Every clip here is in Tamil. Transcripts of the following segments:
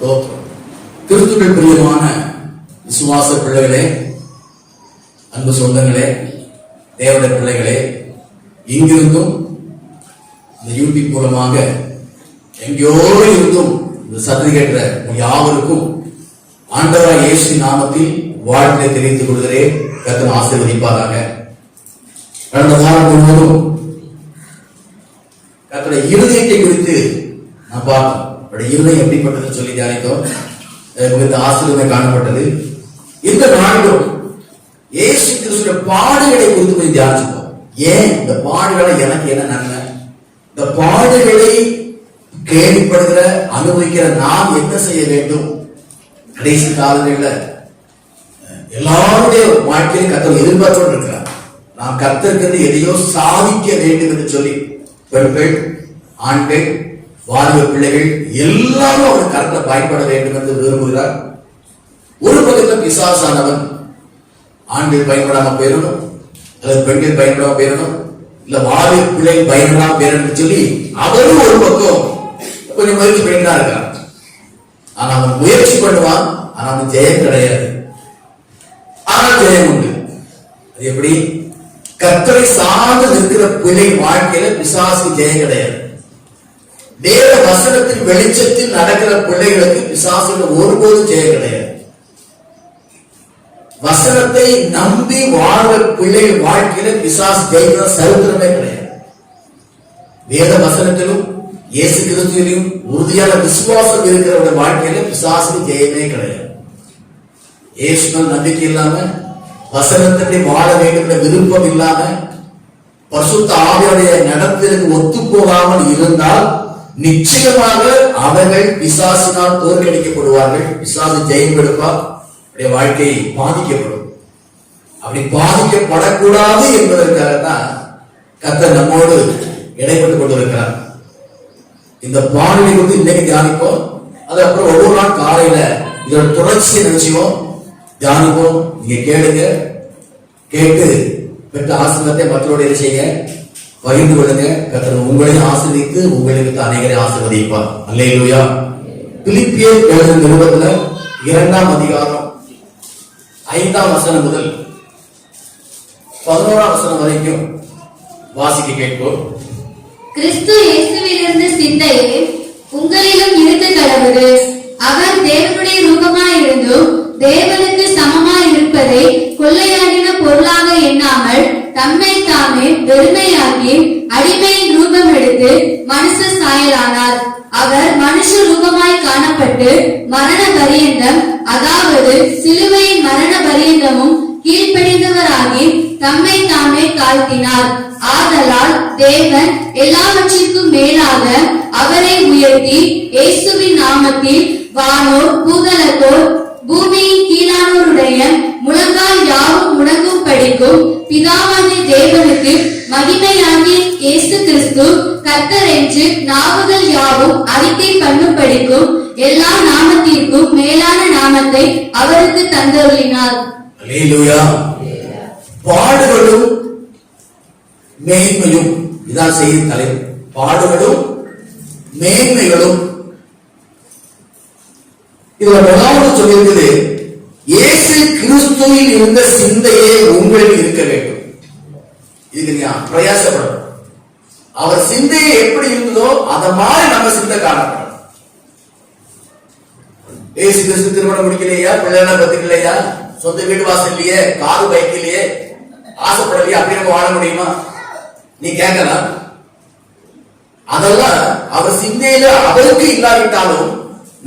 கிறிஸ்துவில் பிரியமான விசுவாச பிள்ளைகளே, அன்பு சொந்தங்களே, தேவனுடைய பிள்ளைகளே, இங்கிருந்தும் இந்த யூடியூப் மூலமாக எங்கேயோ இருந்தும் இந்த சத்தத்தை கேட்கிற யாவருக்கும் ஆண்டவராகிய இயேசு நாமத்தில் வாழ்த்தை தெரிவித்துக் கொள்கிறேன். கர்த்தர் ஆசீர்வதிப்பாராக. கடந்த வாரம் முழுவதும் கர்த்தருடைய இருதயத்தை குறித்து நான் பார்த்தோம். இருதயம் எப்படிப்பட்டதுன்னு சொல்லி தியானித்தோம். மிகுந்த ஆசீர்வாதம் காணப்பட்டது. இந்த நாளிலும் இயேசு கிறிஸ்துவின் பாடுகளை குறித்து போய் தியானிச்சோம். ஏன் இந்த பாடுகளை எனக்கு என்ன நன்மை, இந்த பாடுகளை கேள்விப்படுகிற அனுபவிக்கிற நாம் என்ன செய்ய வேண்டும்? கடைசி காலங்களில் எல்லாருடைய வாழ்க்கையிலும் கர்த்தர் எதிர்பார்த்தோடு இருக்கிறார். நாம் கர்த்தருக்கு எதையோ சாதிக்க வேண்டும் என்று சொல்லி பெண்கள், ஆண்கள், வாலிப பிள்ளைகள் எல்லாரும் அவர் கர்த்தர் பயன்பட வேண்டும் என்று விரும்புகிறார். ஒரு பக்கத்தில் பிசாசானவன் ஆண்கள் பயன்படாம போயிடணும், அல்லது பெண்கள் பயன்படாம போயிடணும், இல்ல வாலிப பிள்ளைகள் பயன்படாம போயிடணும் சொல்லி அவரும் ஒரு பக்கம் கொஞ்சம் முயற்சி பண்ணிட்டு தான் இருக்கான். ஆனா அவன் முயற்சி பண்ணுவான், ஆனா அவன் ஜெயம் கிடையாது. ஆனால் ஜெயம் உண்டு. அது எப்படி? கர்த்தரை சார்ந்து நிற்கிற பிள்ளை வாழ்க்கையில பிசாசுக்கு ஜெயம் கிடையாது. வேத வசனத்தின் வெளிச்சத்தில் நடக்கிற பிள்ளைகளுக்கு பிசாசுக்கு ஒருபோதும் ஜெயம் கிடையாது. வசனத்தை நம்பி வாழ்ற பிள்ளை வாழ்க்கையில பிசாசு ஜெயிக்கிற சரித்திரமே கிடையாது. வேத வசனத்திலும் இயேசு கிறிஸ்துவிலும் உறுதியான விசுவாசம் இருக்கிறவருடைய வாழ்க்கையில பிசாசுக்கு ஜெயமே கிடையாது. இயேசுவின் நம்பிக்கை இல்லாம, வசனத்தை வாழ வேண்டும் என்ற விருப்பம் இல்லாம, பரிசுத்த ஆவியுடைய நடத்திற்கு ஒத்து போகாமல் இருந்தால் நிச்சயமாக அவர்கள் பிசாசினால் தோற்கடிக்கப்படுவார்கள். பிசாசு ஜெயம் எடுப்பார், வாழ்க்கை பாதிக்கப்படும். அப்படி பாதிக்கப்படக்கூடாது என்பதற்காகத்தான் கர்த்தர் நம்மோடு இடைப்பட்டுக் கொண்டிருக்கிறார். இந்த பாடலை குறித்து இன்னைக்கு தியானிப்போம். அதுக்கப்புறம் ஒவ்வொரு நாள் காலையில இதோட தொடர்ச்சியை நினைச்சுவோம், தியானிப்போம். நீங்க கேளுங்க, கேட்டு பெற்ற ஆசீர்வாதத்தை மற்றவருடைய செய்ய பகிர்ந்து கொள்ளுங்க. கர்த்தர் உங்களையும் ஆசீர்வதித்து உங்களுக்கு அநேகரை ஆசீர்வதிப்பார். அல்லேலூயா. பிலிப்பியர் எழுதின நிருபத்துல 2ஆம் அதிகாரம் 5ஆம் வசனம் முதல் 11ஆம் வசனம் வரைக்கும் வாசிக்க கேட்போம். கிறிஸ்து இயேசுவிலிருந்து சிந்தையே உங்களிலும் இருக்க கடவுது. அவர் தேவனுடைய ரூபமாயிருந்தும் தேவனுக்கு சமமாய் இருப்பதை கொள்ளையாடின பொருளாக எண்ணாமல் தம்மை தாமே வெறுமையாக்கி அடிமையின் ரூபம் எடுத்து மனுஷ சாயலானார். அவர் மனுஷ ரூபமாய் காணப்பட்டு மரண பரியந்தம், அதாவது சிலுவையின் மரண பரியந்தமும் கீழ்ப்படிந்தவராகி தம்மை தாமே தாழ்த்தினார். ஆதலால் தேவன் எல்லாவற்றிற்கும் மேலாக அவரை உயர்த்தி இயேசுவின் நாமத்தில் வானோர் பூதலத்தோர் பூமியின் கீழானோருடைய முழங்கால் யாவும் முடங்கும் படிக்கும் பிதாவாகிய தேவனுக்கு மகிமையாகிய இயேசு கிறிஸ்து கர்த்தர் என்று நாவுகள் யாவும் அறிக்கை பண்ணும் படிக்கும் எல்லா நாமத்திற்கும் மேலான நாமத்தை அவருக்கு தந்தருளினார். அல்லேலூயா. பாடுகளும் மேன்மையும், இதான் செய்தி தலைவர். பாடுகளும் மேன்மைகளும். இதுல முதலாவது சொல்லியிருக்கிறது, இயேசு கிறிஸ்துவில் இருந்த சிந்தையே உங்களில் இருக்க வேண்டும். இதுக்கு நீ பிரயாசப்படும். அவர் சிந்தையை எப்படி இருந்ததோ அத மாதிரி நம்ம சிந்தை காணப்படும். இயேசு கிறிஸ்து திருமணம் முடிக்கலையா, பிள்ளைகளை பத்துக்கலையா, சொந்த வீடு வாசல்லையே, காது பைக்கிலேயே, ஆசைப்படலையே, அப்படி நம்ம வாழ முடியுமா? நீ கேட்கலாம். அதெல்லாம் அவர் சிந்தையில அவருக்கு இல்லாவிட்டாலும்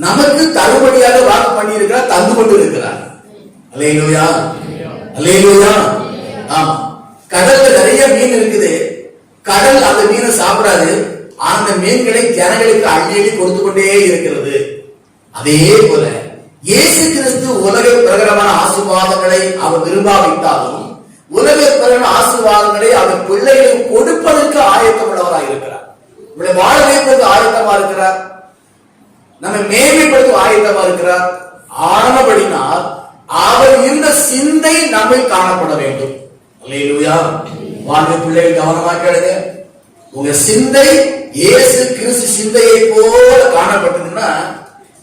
நமக்கு தருபடியாக வாக்கு பண்ணி இருக்கிறார், தந்து கொண்டு இருக்கிறார். அல்லேலூயா, அல்லேலூயா. ஆமா, கடல்ல நிறைய மீன் இருக்குது. கடல் அந்த மீனை சாப்பிடாது, அந்த மீன்களை ஜனங்களுக்கு அள்ளி கொடுத்து கொண்டே இருக்கிறது. அதே போல இயேசு கிறிஸ்து உலக பிரகாரமான ஆசீர்வாதங்களை அவர் விரும்பாவிட்டாலும் உலக பிரகாரமான ஆசீர்வாதங்களை அவர் பிள்ளைகளுக்கு கொடுப்பதற்கு ஆயத்தமுள்ளவராக இருக்கிறார். நம்மளை வாழ வைப்பதற்கு ஆயத்தமா இருக்கிறார், நம்ம மேன்மைப்படுத்த ஆயத்தமா இருக்கிறார். ஆனபடினால் அவர் இருந்த சிந்தை நம்மை காணப்பட வேண்டும். அல்லேலூயா. வாழ்க்கை பிள்ளைகள் கவனமா கேளுங்க. உங்க சிந்தை இயேசு கிறிஸ்து சிந்தையை போல காணப்பட்டதுன்னா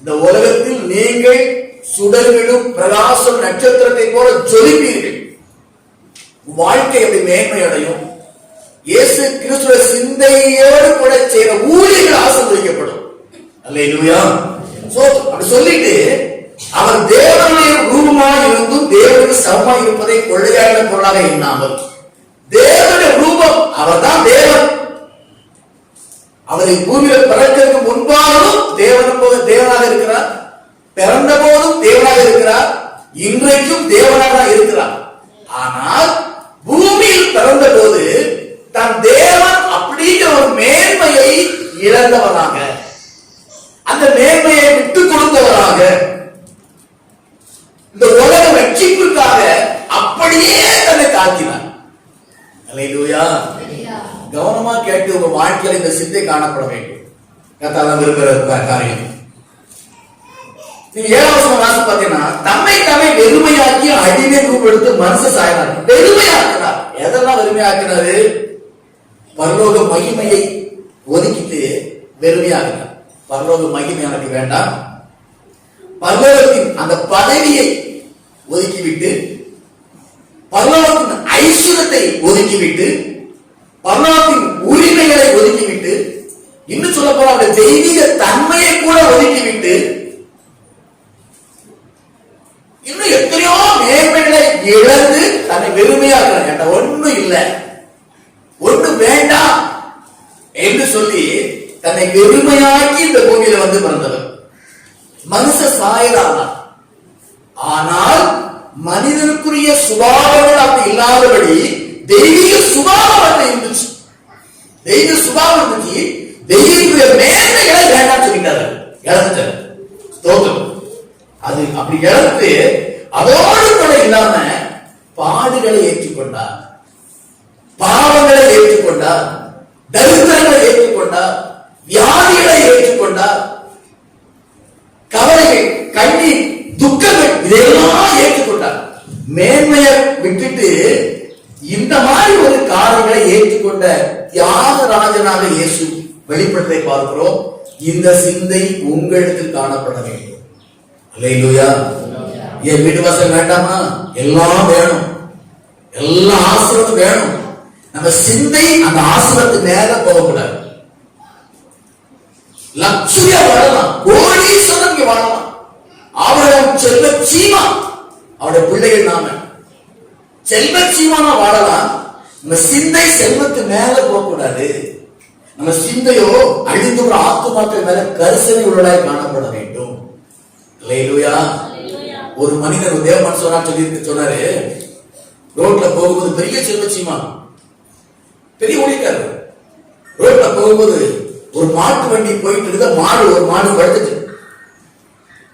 இந்த உலகத்தில் நீங்கள் சுடர்விடும் பிரகாசம் நட்சத்திரத்தை போல ஜொலிப்பீர்கள். வாழ்க்கை அப்படி மேன்மை அடையும். இயேசு கிறிஸ்துவ சிந்தையோடு கூட செய்த ஊழியர்கள் ஆசீர்வதிக்கப்படும். அல்லேலூயா. அப்படி சொல்லிட்டு அவர் தேவனுடைய ரூபமாய் இருந்தும் தேவனுக்கு சமமாய் இருப்பதை கொள்ளையான பொருளாக எண்ணாமல், தேவனுடைய ரூபம், அவர் தான் தேவன். அவரை பூமியில் பிறக்கிறதுக்கு முன்பாகவும் தேவனாக இருக்கிறார், பிறந்த போதும் தேவனாக இருக்கிறார், இன்றைக்கும் தேவனாக இருக்கிறார். ஆனால் பூமியில் பிறந்த போது தன் தேவன் அப்படிங்கிற ஒரு மேன்மையை இழந்தவராக, அந்த மேன்மையை விட்டுக் கொடுத்தவராக, இந்த உலக ரட்சிப்புக்காக அப்படியே தன்னை தாக்கினார். அல்லேலூயா. கவனமா கேட்டு உங்க வாழ்க்கையில் இந்த சிந்தை காணப்பட வேண்டும். கர்த்தர் விரும்புகிற காரியம். நீங்க 7ஆம் வசனம் வாசித்து பார்த்தீங்கன்னா, தம்மை தம்மை வெறுமையாக்கி அடிமை ரூபம் எடுத்து மனுஷ சாயினார். வெறுமையாக்கினார். எதெல்லாம் வெறுமையாக்கினாரு? பரலோக மகிமையை ஒதுக்கிட்டு வெறுமையாக்கினார். பரலோக மகிமை எனக்கு வேண்டாம், பரலோகத்தின் அந்த பதவியை ஒதுக்கிவிட்டு, பரலோகத்தின் ஐஸ்வர்யத்தை ஒதுக்கிவிட்டு, பரலோகத்தின் உரிமைகளை ஒதுக்கிவிட்டு, இன்னும் சொல்ல போன அவருடைய தெய்வீக தன்மையை கூட ஒதுக்கிவிட்டு, இன்னும் எத்தனையோ மேன்மைகளை இழந்து தன்னை வெறுமையாக்குறாங்க. என்கிட்ட ஒண்ணும் இல்லை, ஒண்ணு வேண்டாம் என்று சொல்லி தன்னை வெறுமையாக்கி இந்த பூமியில வந்து பிறந்தவர். மனுஷ சாயலான, ஆனால் மனிதனுக்குரிய சுபாவங்கள் அப்படி இல்லாதபடி தெய்வீக சுபாவம் இருந்துச்சு. தெய்வீக சுபாவம் இருந்துச்சு. தெய்வீக மேன்மைகளை வேண்டாம் சொல்லிட்டாரு, இழந்துட்டாரு. ஸ்தோத்திரம். அது அப்படி இழந்து அதோடு கூட இல்லாம பாடுகளை ஏற்றுக்கொண்டார், பாவங்களை ஏற்றுக்கொண்டார், தரித்திரங்களை ஏற்றுக்கொண்டார், வியாதிகளை ஏற்றுக்கொண்டார், கவலைகள், கண்ணீர், துக்கங்கள் இதெல்லாம் ஏற்றுக்கொண்டார். மேன்மையை விட்டுட்டு இந்த மாதிரி ஒரு காரியங்களை ஏற்றுக்கொண்ட தியாகராஜனாக இயேசு வெளிப்படுத்ததை பார்க்கிறோம். இந்த சிந்தை உங்களிடத்தில் காணப்பட வேண்டும். அல்லேலூயா. என் வீட்டு வாசல் வேண்டாமா? எல்லாம் வேணும், எல்லா ஆசீர்வாதம் வேணும். நம்ம சிந்தை அந்த ஆசீர்வாதத்துக்கு மேல போகக்கூடாது. லட்சுமியா வாழலாம், கோடீஸ்வரன் வாழலாம், அவருடைய செல்வ சீமா, அவருடைய பிள்ளைகள் நாம செல்வ சீமானா வாழலாம். நம்ம சிந்தை செல்வத்து மேல போகக்கூடாது. நம்ம சிந்தையோ அழிந்து ஒரு ஆத்துமாக்கள் மேல கரிசனை உள்ளதாய் காணப்பட வேண்டும். அல்லேலூயா. ஒரு மனிதர், ஒரு தேவ மனுஷனா சொன்னாரு, ரோட்ல போகும்போது பெரிய செல்வ சீமா, பெரிய ஊழியக்காரர், ரோட்ல போகும்போது ஒரு மாட்டு வண்டி போயிட்டு இருக்க, ஒரு மாடு படுத்துட்டு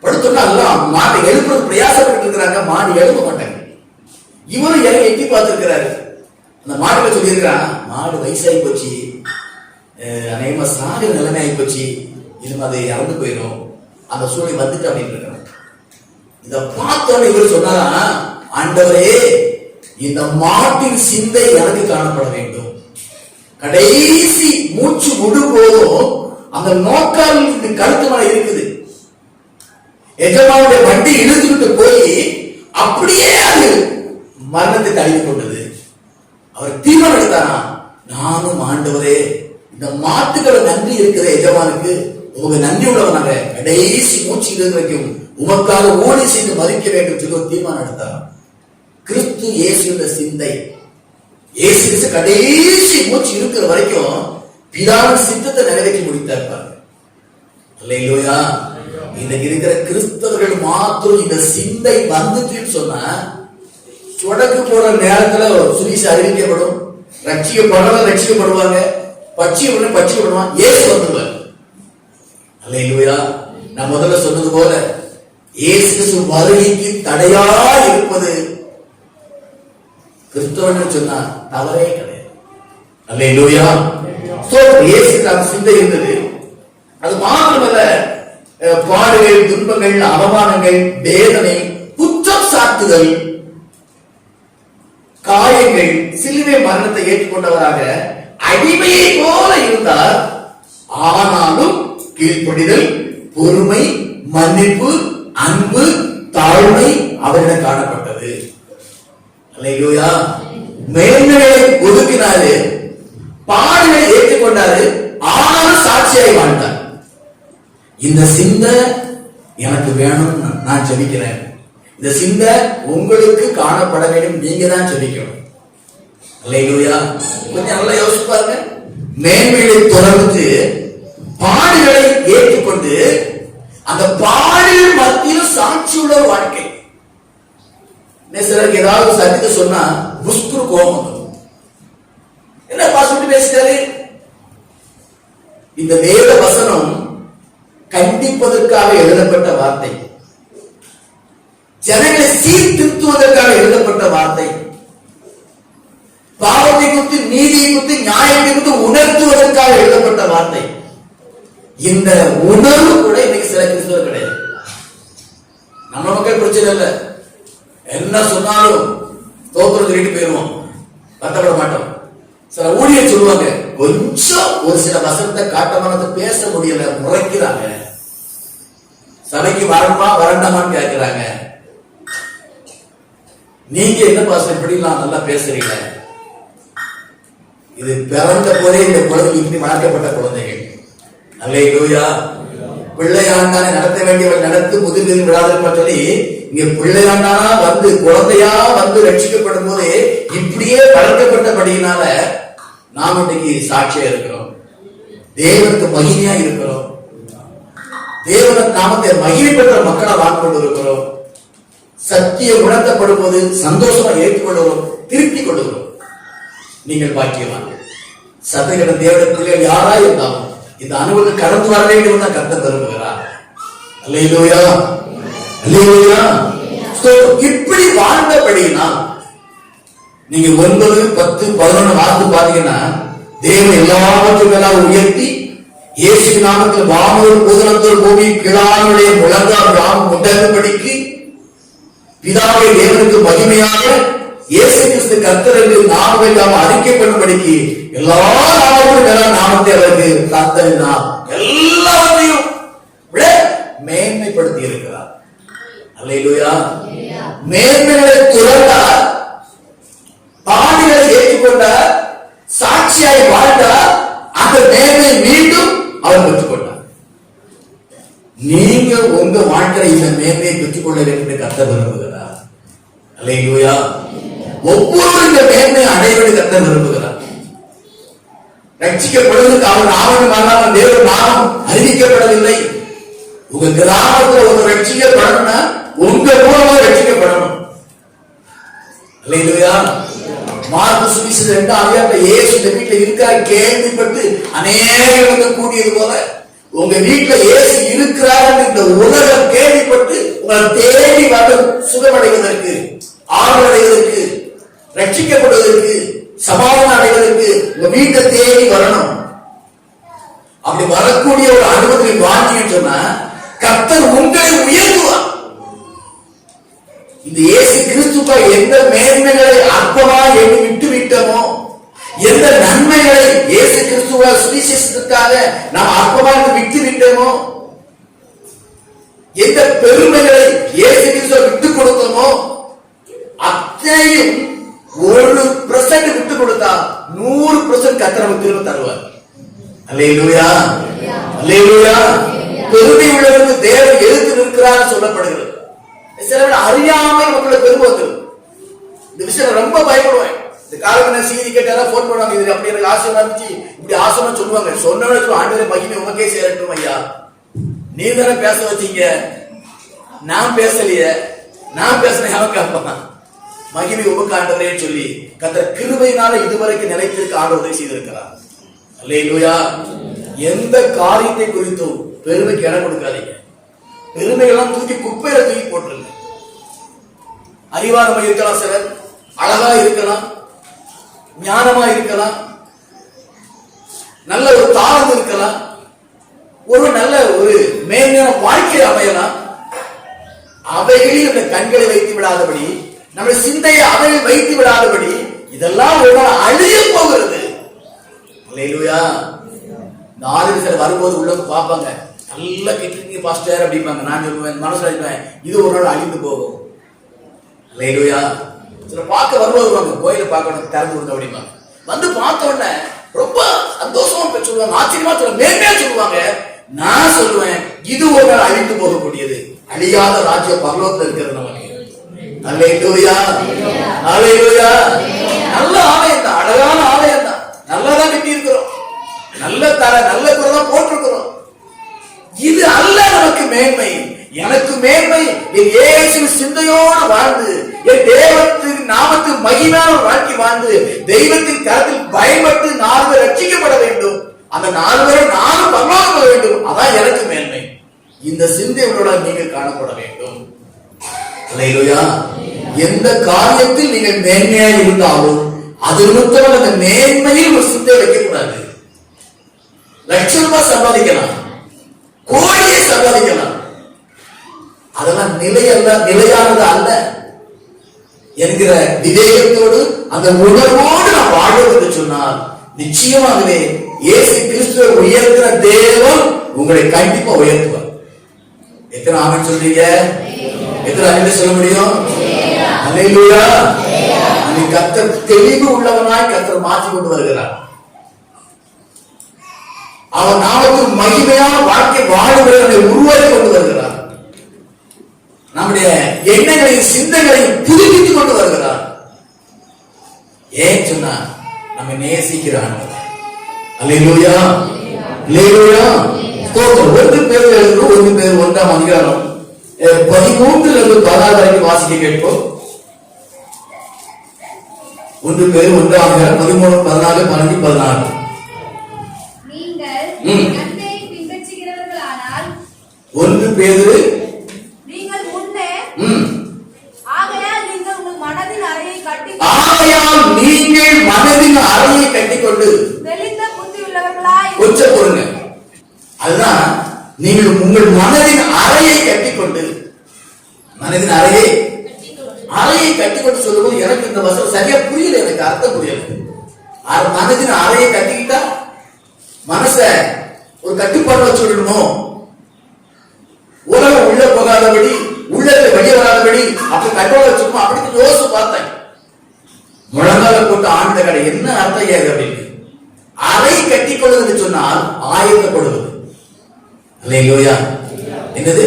படுத்தோம்னா மாட்டை எழுப்புறது பிரயாசப்பட்டு இருக்கிறாங்க, மாடு எழுப்ப மாட்டாங்க. இவரும் இறங்கி எட்டி பார்த்திருக்கிறாரு. அந்த மாடுல சொல்லியிருக்கிறான், மாடு வயசாகி போச்சு, அநேகமா சாகிற நிலைமை ஆகி போச்சு, இனிமே அதை இறந்து போயிடும், அந்த சூழ்நிலை வந்துட்டு அப்படின்னு இருக்கிறாங்க. இதை பார்த்தோன்னு இவர் சொன்னாரா, ஆண்டவரே இந்த மாட்டின் சிந்தை எனக்கு காணப்பட வேண்டும். கடைசி மூச்சு விடும் போதும் அந்த நோக்கால் கழுத்து மேல இருக்குது. எஜமானுடைய வண்டி இழுத்துக்கிட்டு போய் அப்படியே அது மரணத்தை தழுவி கொண்டது. அவர் தீர்மானம் எடுத்தாரா, நானும் ஆண்டவரே இந்த மாட்டுக்களை நன்றி இருக்கிற எஜமானுக்கு உங்க நன்றி உள்ளவனாக கடைசி மூச்சு இருக்கிறைக்கும் உமக்காக ஓடி செய்து மதிக்க வேண்டும் சொல்லி ஒரு தீர்மானம் எடுத்தாராம். கிறிஸ்து இயேசுவின் சிந்தை, இயேசு கிறிஸ்து கடைசி மூச்சு இருக்கிற வரைக்கும் பிதாவின் சித்தத்தை நிறைவேற்றி முடித்தார். அல்லேலூயா. இன்னைக்கு இருக்கிற கிறிஸ்தவர்கள் மாத்திரம் இந்த சிந்தை வந்துச்சுன்னு சொன்னா, சொடக்கு போற நேரத்துல சுவிசேஷ அறிவிக்கப்படும், ரட்சிக்கப்படுவாங்க, பட்சிக்கப்படுவாங்க, இயேசு வந்துருவார். அல்லேலூயா. நான் முதல்ல சொன்னது போல இயேசு கிறிஸ்து வருகைக்கு தடையா இருப்பது கிறிஸ்தவன் சொன்னா தவறே கிடையாது. அல்லேலூயா. இயேசுக்கு அந்த சிந்தை இருந்தது. அது மாத்திரமல்ல, பாடுகள், துன்பங்கள், அவமானங்கள், வேதனை, குற்றம் சாட்டுதல், காயங்கள், சிலுவை மரணத்தை ஏற்றுக்கொண்டவராக அடிமையை போல இருந்தார். ஆனாலும் கீழ்ப்படிதல், பொறுமை, மன்னிப்பு, அன்பு, தாழ்மை அவரிடம் காணப்பட்டது. அல்லேலூயா. மேன்மைகளை ஒதுக்கினாரு, பாடுகளை ஏற்றுக்கொண்டாரு, ஆனாலும் சாட்சியாய் வாழ்ந்தார். இந்த சிந்தை எனக்கு வேணும், நான் ஜெபிக்கிறேன். இந்த சிந்தை உங்களுக்கு காணப்பட வேண்டும், நீங்க தான் ஜெபிக்கணும். அல்லேலூயா. கொஞ்சம் நல்லா யோசிச்சு பாருங்க. மேன்மைகளை தொடர்ந்து பாடுகளை ஏற்றுக்கொண்டு அந்த பாடுகள் மத்தியில் சாட்சியுள்ள வாழ்க்கை. சிலருக்கு ஏதாவது சத்தியத்தை சொன்னா புஷ்குரு கோபம், என்ன பாசிட்டு பேசிட்டாரு. இந்த வேத வசனம் கண்டிப்பதற்காக எழுதப்பட்ட வார்த்தை, ஜனங்களை சீர்திருத்துவதற்காக எழுதப்பட்ட வார்த்தை, பாவத்தை குறித்து, நீதியை குறித்து, நியாயத்தை குறித்து உணர்த்துவதற்காக எழுதப்பட்ட வார்த்தை. இந்த உணர்வு கூட இன்னைக்கு சில கிறிஸ்தவர்கள் கிடையாது. நம்ம மக்கள் பிரச்சனை இல்லை, என்ன சொன்னாலும் தோத்திரம் சொல்லிட்டு போயிருவோம், வருத்தப்பட மாட்டோம். சில ஊழியர் சொல்லுவாங்க, கொஞ்சம் ஒரு சில வசனத்தை காட்டமானதை பேச முடியல, முறைக்கிறாங்க. சபைக்கு வரணுமா வரண்டாமான்னு கேட்கிறாங்க. நீங்க என்ன பாசம் இப்படிலாம் நல்லா பேசுறீங்க? இது பிறந்த போதே இந்த குழந்தை இப்படி வளர்க்கப்பட்ட குழந்தைகள். அல்லேலூயா. பிள்ளையாண்டான நடத்த வேண்டியவள் நடத்து, முதிர்ந்து விடாத சொல்லி இங்க பிள்ளையாண்டானா வந்து குழந்தையா வந்து ரட்சிக்கப்படும் போது இப்படியே வளர்க்கப்பட்டபடியினால நாம் இன்னைக்கு சாட்சியா இருக்கிறோம், தேவனுக்கு மகிமையா இருக்கிறோம், தேவன நாமத்தை மகிமை பெற்ற மக்களை வாழ்ந்து கொண்டு இருக்கிறோம். சத்தியம் உணர்த்தப்படும் போது சந்தோஷமா ஏற்றுக்கொள்கிறோம், திருப்தி கொள்கிறோம். நீங்கள் பாக்கியவான். சபையில தேவனுக்குள்ளே யாரா இருந்தாலும் இந்த அனுபவத்தை கடந்து வர வேண்டும் தான் கர்த்தர் விரும்புகிறார். அல்லேலூயா, அல்லேலூயா. இப்படி வாழ்ந்தபடினா நீங்க 9, 10, 11 வார்த்தை பாத்தீங்கன்னா தேவன் எல்லாவற்றையும் உயர்த்தி இயேசு நாமத்தில் வானோர் பூதனத்தோர் பூமி கிழானுடைய முழங்கால் யாவும் உண்டாகும்படிக்கு பிதாவை தேவனுக்கு மகிமையாக இயேசு கிறிஸ்து கர்த்தர் என்று நாமங்கள் யாவும் அறிக்கைப்படும்படிக்கு எல்லா நாமங்களும் நாமத்தை அவருக்கு கர்த்தரினார் எல்லாவற்றையும் விட மேன்மைப்படுத்தி இருக்கிறார். அல்லேலூயா. மேன்மைகளை துறந்தார், பாடுகளை ஏற்றுக்கொண்டார், சாட்சியாய் வாழ்ந்தார், அந்த மேன்மை மீண்டும் அவர் பெற்றுக்கொண்டார். நீங்க உங்க வாழ்க்கையில இந்த மேன்மையை பெற்றுக்கொள்ள வேண்டும் என்று கர்த்தர் விரும்புகிறார். அல்லேலூயா. ஒவ்வொரு இந்த மேன்மையை அடைவது கர்த்தர் விரும்புகிறார். ரட்சிக்கப்படுவதற்கு அவர் நாமம் மாறாமல் தேவன் நாமம் அறிவிக்கப்படவில்லை. உங்க கிராமத்துல ஒரு ரட்சிக்கப்படணும்னா உங்க மூலமா ரட்சிக்கப்படணும். அல்லேலூயா. மார்க்கு சுவிசேஷம் 2 அதிகாரத்துல இயேசு இந்த வீட்டுல இருக்காரு கேள்விப்பட்டு அநேகர் வந்து கூடியது போல உங்க வீட்டுல இயேசு இருக்கிறார் இந்த உலகம் கேள்விப்பட்டு உங்களை தேடி வந்து சுகமடைவதற்கு, ஆறுவடைவதற்கு, ரட்சிக்கப்படுவதற்கு, சமாதானம் அடைவதற்கு உங்க வீட்டை தேடி வரணும். அப்படி வரக்கூடிய ஒரு அனுமதி வாங்கின்னு சொன்னா கர்த்தர் உங்களை உயர்த்துவார். இந்த இயேசு கிறிஸ்துவ எந்த மேன்மைகளை அற்பமா எண்ணி விட்டு விட்டோமோ, எந்த நன்மைகளை இயேசு கிறிஸ்துவ சுவிசேஷத்துக்காக நாம் அற்பமா விட்டு விட்டோமோ, எந்த பெருமைகளை இயேசு கிறிஸ்துவ விட்டு கொடுத்தோமோ அத்தனையும் 1% விட்டு கொடுத்தா 100% கர்த்தர் நமக்கு திரும்ப தருவார். அல்லேலூயா, அல்லேலூயா. பெருமை உள்ளவருக்கு தேவன் எதிர்த்து நிற்கிறார் சொல்லப்படுகிறது. சில பேர் அறியாமை மக்களை பெருமை வந்துடும். இந்த விஷயம் ரொம்ப பயப்படுவேன். இந்த காலத்துல செய்தி கேட்டாலும் போன் பண்ணுவாங்க, இது அப்படி எனக்கு ஆசை இருந்துச்சு, இப்படி ஆசைமா சொல்லுவாங்க. சொன்னவனுக்கு ஆண்டவரே மகிமை உமக்கே சேரட்டும் ஐயா, நீ தானே பேச வச்சீங்க, நான் பேசலையே, நான் பேசின அவன் கேட்பான். மகிமை உமக்கு ஆண்டவரே சொல்லி கர்த்தர் கிருபையினால இதுவரைக்கும் நிலைத்திருக்க ஆண்டவர் உதவி செய்திருக்கிறார். அல்லேலூயா. எந்த காரியத்தை குறித்தும் பெருமைக்கு இடம் கொடுக்காதீங்க. பெருமைகள்லாம் தூக்கி குப்பையில தூக்கி போட்டுருங்க. அறிவானமா இருக்கலாம், சிலர் அழகா இருக்கலாம், ஞானமா இருக்கலாம், நல்ல ஒரு தாளம் இருக்கலாம், ஒரு நல்ல ஒரு மேன்மையான வாழ்க்கை அமையலாம். அவைகளில் இந்த கண்களை வைத்து விடாதபடி, நம்முடைய சிந்தையை அவையில் வைத்து விடாதபடி, இதெல்லாம் ஒரு நாள் அழிய போகிறது. அல்லேலூயா. நாலு சிலர் வரும்போது உள்ள பார்ப்பாங்க, நல்லா கேட்டிருக்கீங்க பாஸ்டர் அப்படிம்பாங்க. நான் சொல்லுவேன், மனசுல இருப்பேன், இது ஒரு நாள் அழிந்து போகும். அல்லேலூயா. சில பார்க்க வருவாங்க, கோயிலை பார்க்கணும் திறந்து கொடுத்த அப்படிம்பாங்க. வந்து பார்த்த உடனே ரொம்ப சந்தோஷமா சொல்லுவாங்க, ஆச்சரியமா சொல்லுவாங்க, மேன்மையா சொல்லுவாங்க. நான் சொல்லுவேன், இது ஒரு நாள் அழிந்து போகக்கூடியது, அழியாத ராஜ்யம் பரலோகத்தில் இருக்கிறது நமக்கு. அல்லேலூயா, அல்லேலூயா. நல்ல ஆலயம் தான், அழகான ஆலயம் தான், நல்லாதான் கட்டி இருக்கிறோம், நல்ல தர நல்ல குறை தான் போட்டிருக்கிறோம். இது அல்ல நமக்கு மேன்மை. எனக்கு மேன்மை என் இயேசுவின் சிந்தையோடு வாழ்ந்து, என் தேவத்தின் நாமத்து மகிமையான வாழ்க்கை வாழ்ந்து, தெய்வத்தின் கரத்தில் பயன்பட்டு 4 பேர் ரட்சிக்கப்பட வேண்டும். அந்த 4 பேரை நானும் பரலோகம் வேண்டும். அதான் எனக்கு மேன்மை. இந்த சிந்தையோட நீங்கள் காணப்பட வேண்டும். அல்லேலூயா. எந்த காரியத்தில் நீங்கள் மேன்மையா இருந்தாலும் அது நிமித்தம் அந்த மேன்மையில் ஒரு சிந்தை வைக்கக்கூடாது. லட்சம் ரூபாய் சம்பாதிக்கலாம், கோடியை சம்பாதிக்கலாம், அதெல்லாம் நிலையானது அல்ல என்கிற விவேகத்தோடு அந்த உணர்வோடு நான் வாழ்வதற்கு சொன்னால் நிச்சயமாகவே இயேசு கிறிஸ்துவை உயர்த்துற தேவன் உங்களை கண்டிப்பா உயர்த்துவார். எத்தனை ஆமென் சொல்றீங்க? எத்தனை ஆமென் சொல்ல முடியும்? அல்லேலூயா. அந்த கர்த்தர் தெளிவு உள்ளவனாய் கர்த்தர் மாற்றி கொண்டு வருகிறார். அவன் நாமத்துக்கு மகிமையான வாழ்க்கை வாழுகிறவனை உருவாக்கி கொண்டு வருகிறார். நம்முடைய எண்ணங்களையும் சிந்தனைகளையும் புதுப்பித்துக் கொண்டு வருகிறார். ஏன் சொன்னா நம்ம நேசிக்கிறான். அல்லேலூயா, அல்லேலூயா. ஸ்தோத்திரம். 1 பேதுரு 1 அதிகாரம் 13 வரைக்கும் வாசிக்க கேட்போம். 1 பேதுரு 1 அதிகாரம் 13, 14, 15, 16. நன்மையை பின்பற்றுகிறவர்களானால் 1 பேதுரு நீங்கள் முன்னே ஆகையால் நீங்கள் உங்கள் மனதின் அறையை கட்டிக்கொண்டு தெளிந்த புத்தி உள்ளவர்களாய் உச்ச பொருங்க. அதுதான் நீங்கள் உங்கள் மனதின் அறையை கட்டிக்கொண்டு, மனதின் அறையை கட்டிக்கொண்டு சொல்லும்போது எனக்கு இந்த வசனம் சரியா புரியல, எனக்கு அர்த்தம் புரியல. மனதின் அறையை கட்டிக்கிட்டா மனச ஒரு கட்டுப்பாடு வச்சு விடணும், உலகம் உள்ள போகாதபடி, உள்ளத்தை வெளியே வராதபடி அப்படி கட்டோட வச்சுக்கணும். அப்படி யோசிச்சு பார்த்தேன். முழங்கால போட்டு ஆண்ட கடை என்ன அர்த்தம் ஏது அப்படின்னு. அறை கட்டிக்கொள்வது சொன்னால் ஆயத்தப்படுவது. அல்லேலூயா. என்னது?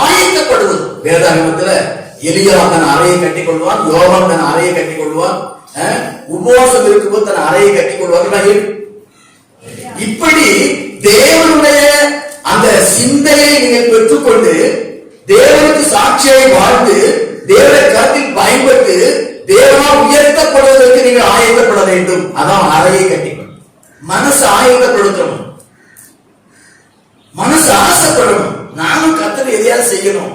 ஆயத்தப்படுவது. வேதாகமத்துல எலியா தன் அறையை கட்டிக் கொள்வான், யோவான் தன் அறையை கட்டிக் கொள்வான், உபவாசம் இருக்கும்போது தன் அறையை கட்டிக் கொள்வார்கள். இப்படி தேவனுடைய அந்த சிந்தையை நீங்கள் பெற்றுக்கொண்டு தேவனுக்கு சாட்சியை வாழ்ந்து தேவனை கருத்தில் பயன்பட்டு தேவனால் உயர்த்தப்படுவதற்கு நீங்கள் ஆயத்தப்பட வேண்டும். அதான் அறையை கட்டிக்கொண்டு மனசு ஆயத்தப்படுத்தணும், மனசு ஆசைப்படணும். நானும் கர்த்தர் எதையாவது செய்யணும்,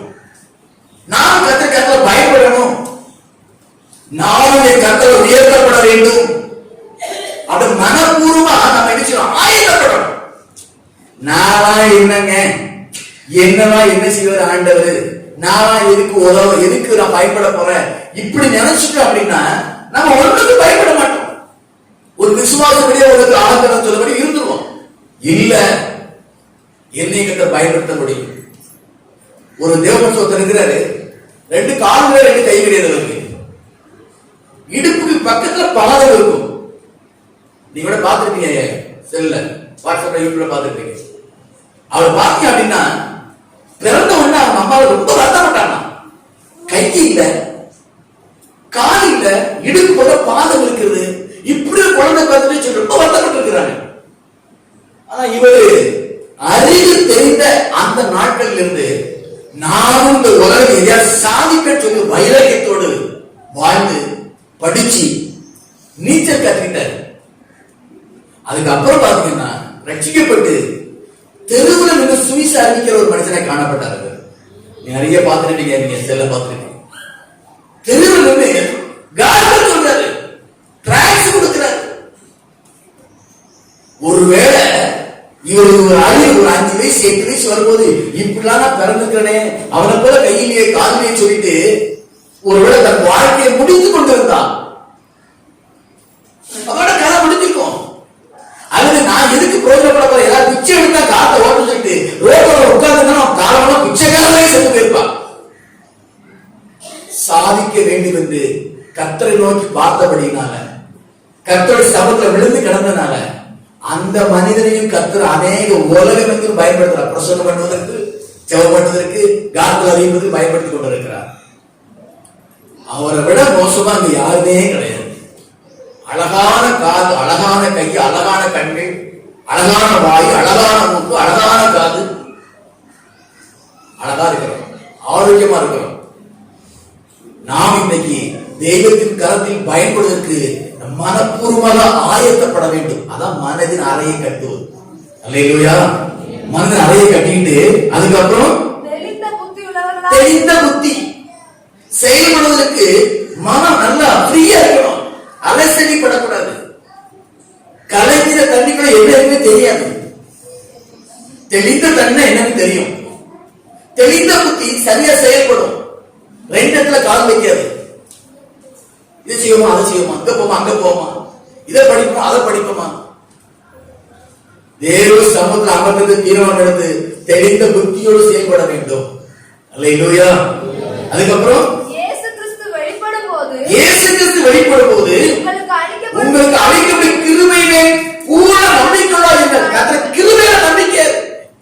நானும் கர்த்தர் பயன்படணும், நானும் என் கர்த்தர் உயர்த்தப்பட வேண்டும். அது மனப்பூர்வமா நம்ம நினைச்சோம் ஆயத்தப்படணும். நானா என்ன செய்வார் ஆண்டவர், நானா எதுக்கு உதவ, எதுக்கு நான் பயன்பட போறேன், இப்படி நினைச்சிட்டோம் அப்படின்னா நம்ம ஒன்றுக்கு பயப்பட மாட்டோம். ஒரு விசுவாசப்படியே உனக்கு ஆகத்தனம் சொல்லபடி இருந்துருவோம். இல்ல, என்னை கத்த பயன்படுத்த முடியும். ஒரு தேவன் சொத்தர் இருக்கிறாரு, 2 கால்கள 2 கை கிடையாது இருக்கு, இடுப்புக்கு பக்கத்துல பாதம் இருக்கும். நீங்க கூட பாத்துருப்பீங்க, செல்ல வாட்ஸ்அப்ல யூடியூப்ல பாத்துருப்பீங்க. அவர் பாத்தீங்க அப்படின்னா பிறந்த உடனே அவங்க அம்மாவை ரொம்ப வருத்தப்பட்டாங்க. கை இல்ல, கால் இல்ல, இடுப்பு போல பாதம் இருக்குது, இப்படி குழந்தை பார்த்துட்டு சொல்லி ரொம்ப வருத்தப்பட்டு இருக்கிறாங்க. ஆனா இவரு அறிவு தெரிந்த அந்த நாட்களில் இருந்து நானும் இந்த உலகம் எதையாவது சாதிக்க சொல்லி வைராக்கியத்தோடு வாழ்ந்து படிச்சு நீச்சல் கற்றுக்கிட்டாரு. அதுக்கப்புறம் பாத்தீங்கன்னா ரட்சிக்கப்பட்டு தெருவில் நின்று சுவிச அறிவிக்கிற ஒரு மனுஷனை காணப்பட்டாரு. நிறைய பார்த்துட்டீங்க, நீங்க செல்ல பார்த்துட்டீங்க. தெருவில் நின்று கார்பல் சொல்றாரு, டிராக்ஸ் கொடுக்கிறாரு. ஒருவேளை இவருக்கு ஒரு அறிவு ஒரு 5 வயசு 8 வயசு வரும்போது இப்படிலாம் நான் பிறந்துக்கிறனே, அவனை போல கையிலேயே காலிலேயே சொல்லிட்டு ஒருவேளை தன் வாழ்க்கையை முடித்துக் கொண்டிருந்தான், அவனோட கதை முடிஞ்சிருக்கும். அல்லது நான் எதுக்கு பிரோஜனப்பட போறேன், எல்லாரும் பிச்சை எடுத்தா காத்த ஓட்டு சொல்லிட்டு சாதிக்க வேண்டும் என்று கர்த்தரை நோக்கி பார்த்தபடினால, கர்த்தருடைய சமூகத்துல விழுந்து கிடந்தனால அந்த மனிதனையும் கர்த்தர் அநேக உலகமெங்கும் பயன்படுத்துறார். பிரசங்கம் பண்ணுவதற்கு, ஜெபம் பண்ணுவதற்கு, காத்து அறிவிப்பதற்கு பயன்படுத்தி கொண்டிருக்கிறார். அவரை விட மோசமா அங்க யாருமே கிடையாது. அழகான காது, அழகான கை, அழகான கண்கள், அழகான வாய், அழகான மூக்கு, அழகான காது, அழகா இருக்கிறோம், ஆரோக்கியமா இருக்கிறோம். நாம் இன்னைக்கு தெய்வத்தின் கரத்தில் பயன்படுவதற்கு மனப்பூர்வமாக ஆயத்தப்பட வேண்டும். அதான் மனதின் அறையை கட்டுவது. அல்லேலூயா. மனதின் அறையை கட்டிட்டு அதுக்கப்புறம் தெளிந்த புத்தி செயல்படுவதற்கு மனம் நல்லா ஃப்ரீயா இருக்கணும். அலசடிப்படக்கூடாது. கலைஞர தண்ணிக்குள்ள என்ன இருக்குன்னு தெரியாது. தெளிந்த தண்ணி என்னன்னு தெரியும். தெளிந்த புத்தி சரியா செயல்படும். ரெண்டு இடத்துல கால் வைக்காது. இதை செய்வோமா, அதை செய்வோமா, அங்க போமா, அங்க போமா, இதை படிப்போமா, அதை படிப்போமா. தேவ சமூகத்தில் அமர்ந்து தீர்மானம் எடுத்து தெளிந்த புத்தியோடு செயல்பட வேண்டும். அல்லேலூயா. அதுக்கப்புறம் இயேசு கிறிஸ்து வெளிப்படும் போது உங்களுக்கு அளிக்கப்படும் கிருபையிலே பூரண நம்பிக்கையுள்ளார்கள். கர்த்தர் கிருபையில நம்பிக்கை.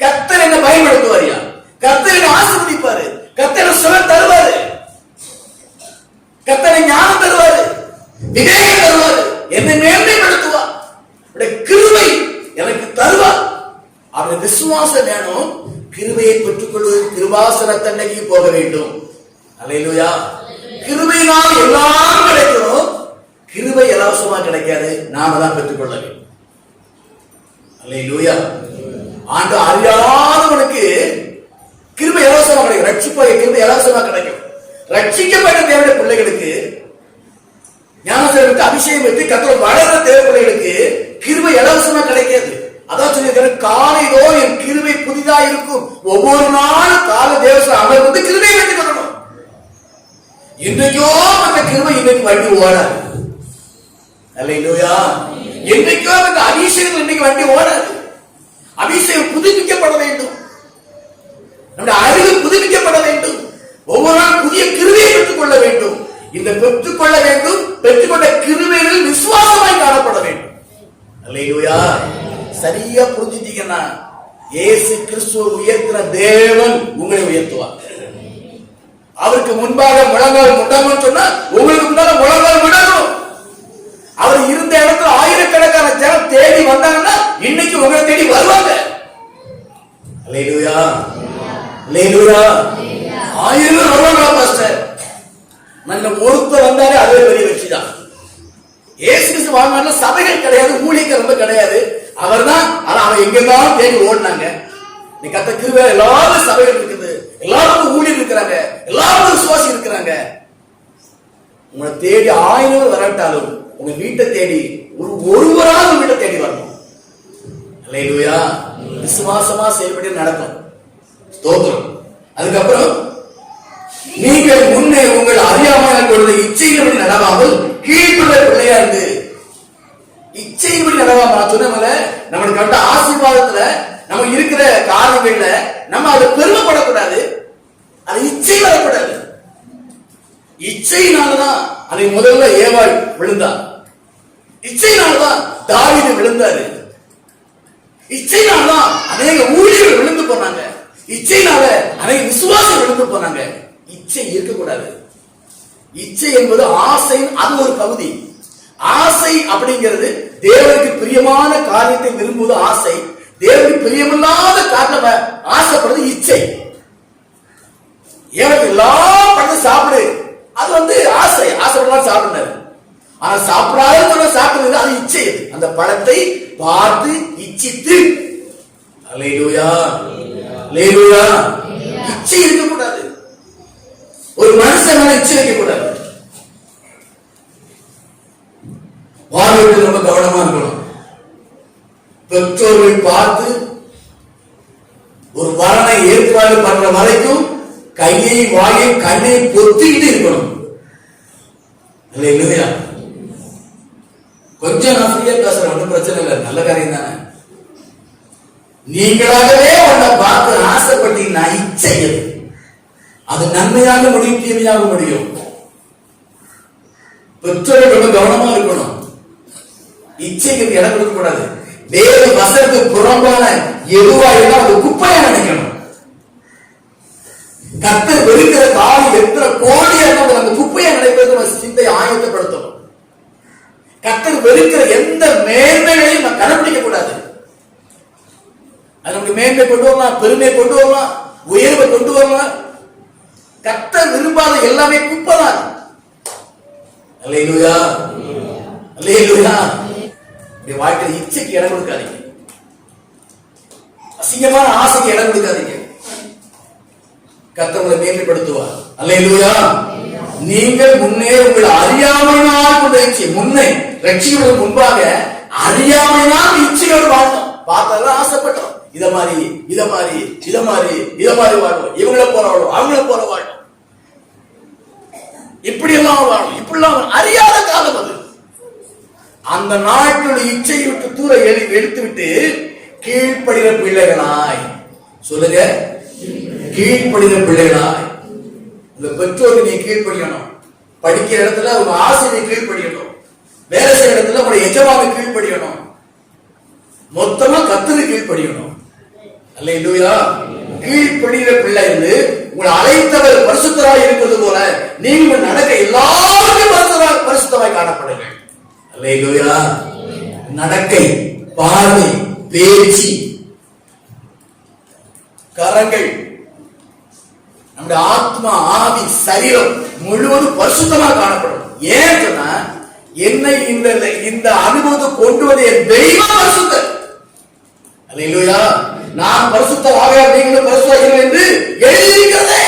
கர்த்தர் என்ன பயன்படுத்துவாரியா? கர்த்தர் என்ன ஆசீர்வதிப்பாரு. கர்த்தர் சுகம் தருவாரு. கர்த்தர் ஞானம் தருவாரு, விவேகம் தருவாரு, என்னை மேன்மைப்படுத்துவார். கிருபை எனக்கு தருவார். அவருடைய விசுவாசம் வேணும். கிருபையை பெற்றுக் கொள்வது கிருபாசன தண்டைக்கு போக வேண்டும். அல்லேலூயா. கிருபையினால் எல்லாம் கிடைக்கும். கிருபை இலவசமா கிடைக்காது, நாம தான் பெற்றுக்கொள்ள வேண்டும். அல்லேலூயா. ஆண்டு அறியாதவனுக்கு கிருபை இலவசமா கிடைக்கும். ரட்சிப்பாய கிருபை இலவசமா கிடைக்கும். ரட்சிக்கப்பட்ட தேவனுடைய பிள்ளைகளுக்கு, ஞானஸ்நானத்துக்கு அபிஷேகம் வைத்து கர்த்தர் வளர்ந்த தேவ பிள்ளைகளுக்கு கிருபை இலவசமா கிடைக்காது. அதான் சொல்லியிருக்காரு, காலையிலோ என் கிருபை புதிதா இருக்கும். ஒவ்வொரு நாளும் காலை தேவசம் அவர் வந்து கிருபை வைத்துக் கொள்ளணும். இன்றைக்கோ அந்த கிருபை இன்னைக்கு வண்டி ஓடாது. அல்லேலூயா. என்றைக்கோ அந்த அபிஷேகம் இன்னைக்கு வண்டி ஓடாது. அபிஷேகம் புதுப்பிக்கப்பட வேண்டும். நம்முடைய அறிவு புதுப்பிக்கப்பட வேண்டும். ஒவ்வொரு நாள் புதிய கிருபையை பெற்றுக் கொள்ள வேண்டும். இந்த பெற்றுக்கொள்ள வேண்டும், பெற்றுக்கொண்ட கிருபையில் விசுவாசமாய் காணப்பட வேண்டும். அல்லேலூயா. சரியா புரிஞ்சுட்டீங்கன்னா இயேசு கிறிஸ்துவை உயர்த்தின தேவன் உங்களை உயர்த்துவார். அவருக்கு முன்பாக முழங்கால் முட்டணும் சொன்னா உங்களுக்கு முன்னால முழங்கால் விடணும். அவர் இருந்த இடத்துல ஆயிரக்கணக்கான ஜனம் தேடி வந்தாங்கன்னா இன்னைக்கு உங்களை தேடி வருவாங்க. அல்லேலூயா. அல்லேலூயா. ஆயிரம் வருவாங்களா பாஸ்டர்? நல்ல ஒருத்த வந்தாலே அதுவே பெரிய வெற்றி தான். இயேசு கிறிஸ்து வாழ்நாள்ல சபைகள் கிடையாது, ஊழியர்கள் ரொம்ப கிடையாது. அவர் தான். ஆனா அவன் எங்கெல்லாம் தேடி ஓடினாங்க. நீ கத்த கிருபை எல்லாரும் சபைகள் இருக்குது, எல்லாரும் ஊழியர் இருக்கிறாங்க, எல்லாரும் விசுவாசி இருக்கிறாங்க. உங்களை தேடி 1000 வரட்டாலும் உங்க வீட்டை தேடி ஒருவராக வீட்டை தேடி வரணும். அல்லேலூயா. விசுவாசமா செயல்பட்டு நடக்கும். ஸ்தோத்திரம். அதுக்கப்புறம் நீங்கள் முன்னே உங்கள் அறியாமல் கொண்டு இச்சையின்படி நடவாமல் கீழ்ப்பட பிள்ளையா இருந்து, இச்சையின்படி நடவாமல் சொன்னவங்கள நம்மளுக்கு கண்ட ஆசீர்வாதத்துல நம்ம இருக்கிற காரியங்கள்ல நம்ம அதை பெருமைப்படக்கூடாது. அது இச்சை வரக்கூடாது. இச்சையினாலதான் அதை முதல்ல ஏவாள் விழுந்தார். இச்சையினால்தான் தாவீது விழுந்தாரு. இச்சையினால்தான் அநேக ஊழியர்கள் விழுந்து போனாங்க. இச்சையினால அநேக விசுவாசம் விழுந்து போனாங்க. இச்சை இருக்கக்கூடாது. இச்சை என்பது ஆசை, அது ஒரு பகுதி. ஆசை அப்படிங்கிறது தேவனுக்கு பிரியமான காரியத்தை விரும்புவது ஆசை. தேவனுக்கு பிரியமில்லாத காரணம் ஆசைப்படுறது இச்சை. ஏன் எல்லா பழம் சாப்பிடு, அது வந்து ஆசை. ஆசைப்படலாம் சாப்பிடுறாரு. ஆனா சாப்பிடாத சாப்பிடுறது அது இச்சை. அந்த பழத்தை பார்த்து இச்சித்து. அல்லேலூயா. அல்லேலூயா. இச்சை இருக்கக்கூடாது. ஒரு மனுஷன் மேல இச்சை வைக்கக்கூடாது. வாழ்வில் ரொம்ப கவனமா இருக்கணும். பெற்றோர்கள் பார்த்து ஒரு வரனை ஏற்பாடு பண்ற வரைக்கும் கையை வாயை கண்ணை பொத்திக்கிட்டு இருக்கணும். இல்லையா? கொஞ்சம் நான் ஃப்ரீயா பேசுறேன், ஒன்றும் பிரச்சனை இல்லை, நல்ல காரியம் தானே. நீங்களாகவே உன்னை பார்த்து ஆசைப்பட்டீங்கன்னா இச்சை அது நன்மையாக முடியும், தீமையாக முடியும். பெற்றோர்கள் ரொம்ப கவனமா இருக்கணும். இச்சைக்கு இடம் கொடுக்க கூடாது. தேவ வசனத்துக்கு புறம்பான எதுவா இருந்தால் அது குப்பையா நினைக்கணும். கர்த்தர் வெறுக்கிற காலம் எத்தனை கோடியா இருந்தாலும் அந்த குப்பையா நினைப்பது நம்ம சிந்தை ஆயத்தப்படுத்தணும். கர்த்தர் வெறுக்கிற எந்த மேன்மைகளையும் நம்ம கடைபிடிக்க கூடாது. அது நமக்கு மேன்மை கொண்டு வரலாம், பெருமை கொண்டு வரலாம், உயர்வை கொண்டு வரலாம். கர்த்தர் விரும்பாத எல்லாமே குப்பை தான். அல்லேலூயா, அல்லேலூயா. வாழ்க்கையில் இச்சைக்கு இடம் கொடுக்காதீங்க. அசிங்கமான ஆசைக்கு இடம் கொடுக்காதீங்க. கர்த்தர் உங்களை மேன்மைப்படுத்துவார். அல்லேலூயா. நீங்கள் முன்னே உங்கள் அறியாமையினால் கொண்ட இச்சை, முன்னே ரட்சிகளுக்கு முன்பாக அறியாமையினால் இச்சையோடு வாழ்ந்தோம். பார்த்ததெல்லாம் ஆசைப்பட்டோம். இத மாதிரி இத மாதிரி இத மாதிரி இத மாதிரி வாழ்வோம், இவங்கள போல வாழ்வோம், அவங்கள போல வாழ்வோம், இப்படி எல்லாம் வாழும், இப்படி எல்லாம் அறியாத காலம் அது. அந்த நாட்களுடைய இச்சையை விட்டு தூர எடுத்து விட்டு கீழ்ப்படுகிற பிள்ளைகளாய், சொல்லுங்க, கீழ்ப்படுகிற பிள்ளைகளாய். இந்த பெற்றோருக்கு நீ கீழ்ப்படியணும். படிக்கிற இடத்துல உங்க ஆசிரியர் கீழ்ப்படியணும். வேலை செய்யற இடத்துல உங்க எஜமான கீழ்ப்படியணும். மொத்தமா கர்த்தருக்கு கீழ்ப்படியணும். அல்லேலூயா. கீழ்ப்படுகிற பிள்ளை இருந்து உங்களை அழைத்தவர் பரிசுத்தராய் இருக்கிறது போல நீங்கள் நடக்க எல்லாருக்கும் பரிசுத்தராய் காணப்படுங்கள். அல்லேலூயா. நடக்கை, பார்வை, பேச்சு, கரங்கள், நம்முடைய ஆத்மா, ஆவி, சரீரம் முழுவதும் பரிசுத்தமாக காணப்படும். ஏன் சொன்னா என்னை இந்த அனுபவத்தை கொண்டு வந்த தெய்வம் பரிசுத்தர். அல்லேலூயா. நான் பரிசுத்தராக நீங்களும் பரிசுத்தர்கள் என்று எழுதியிருக்கிறதே.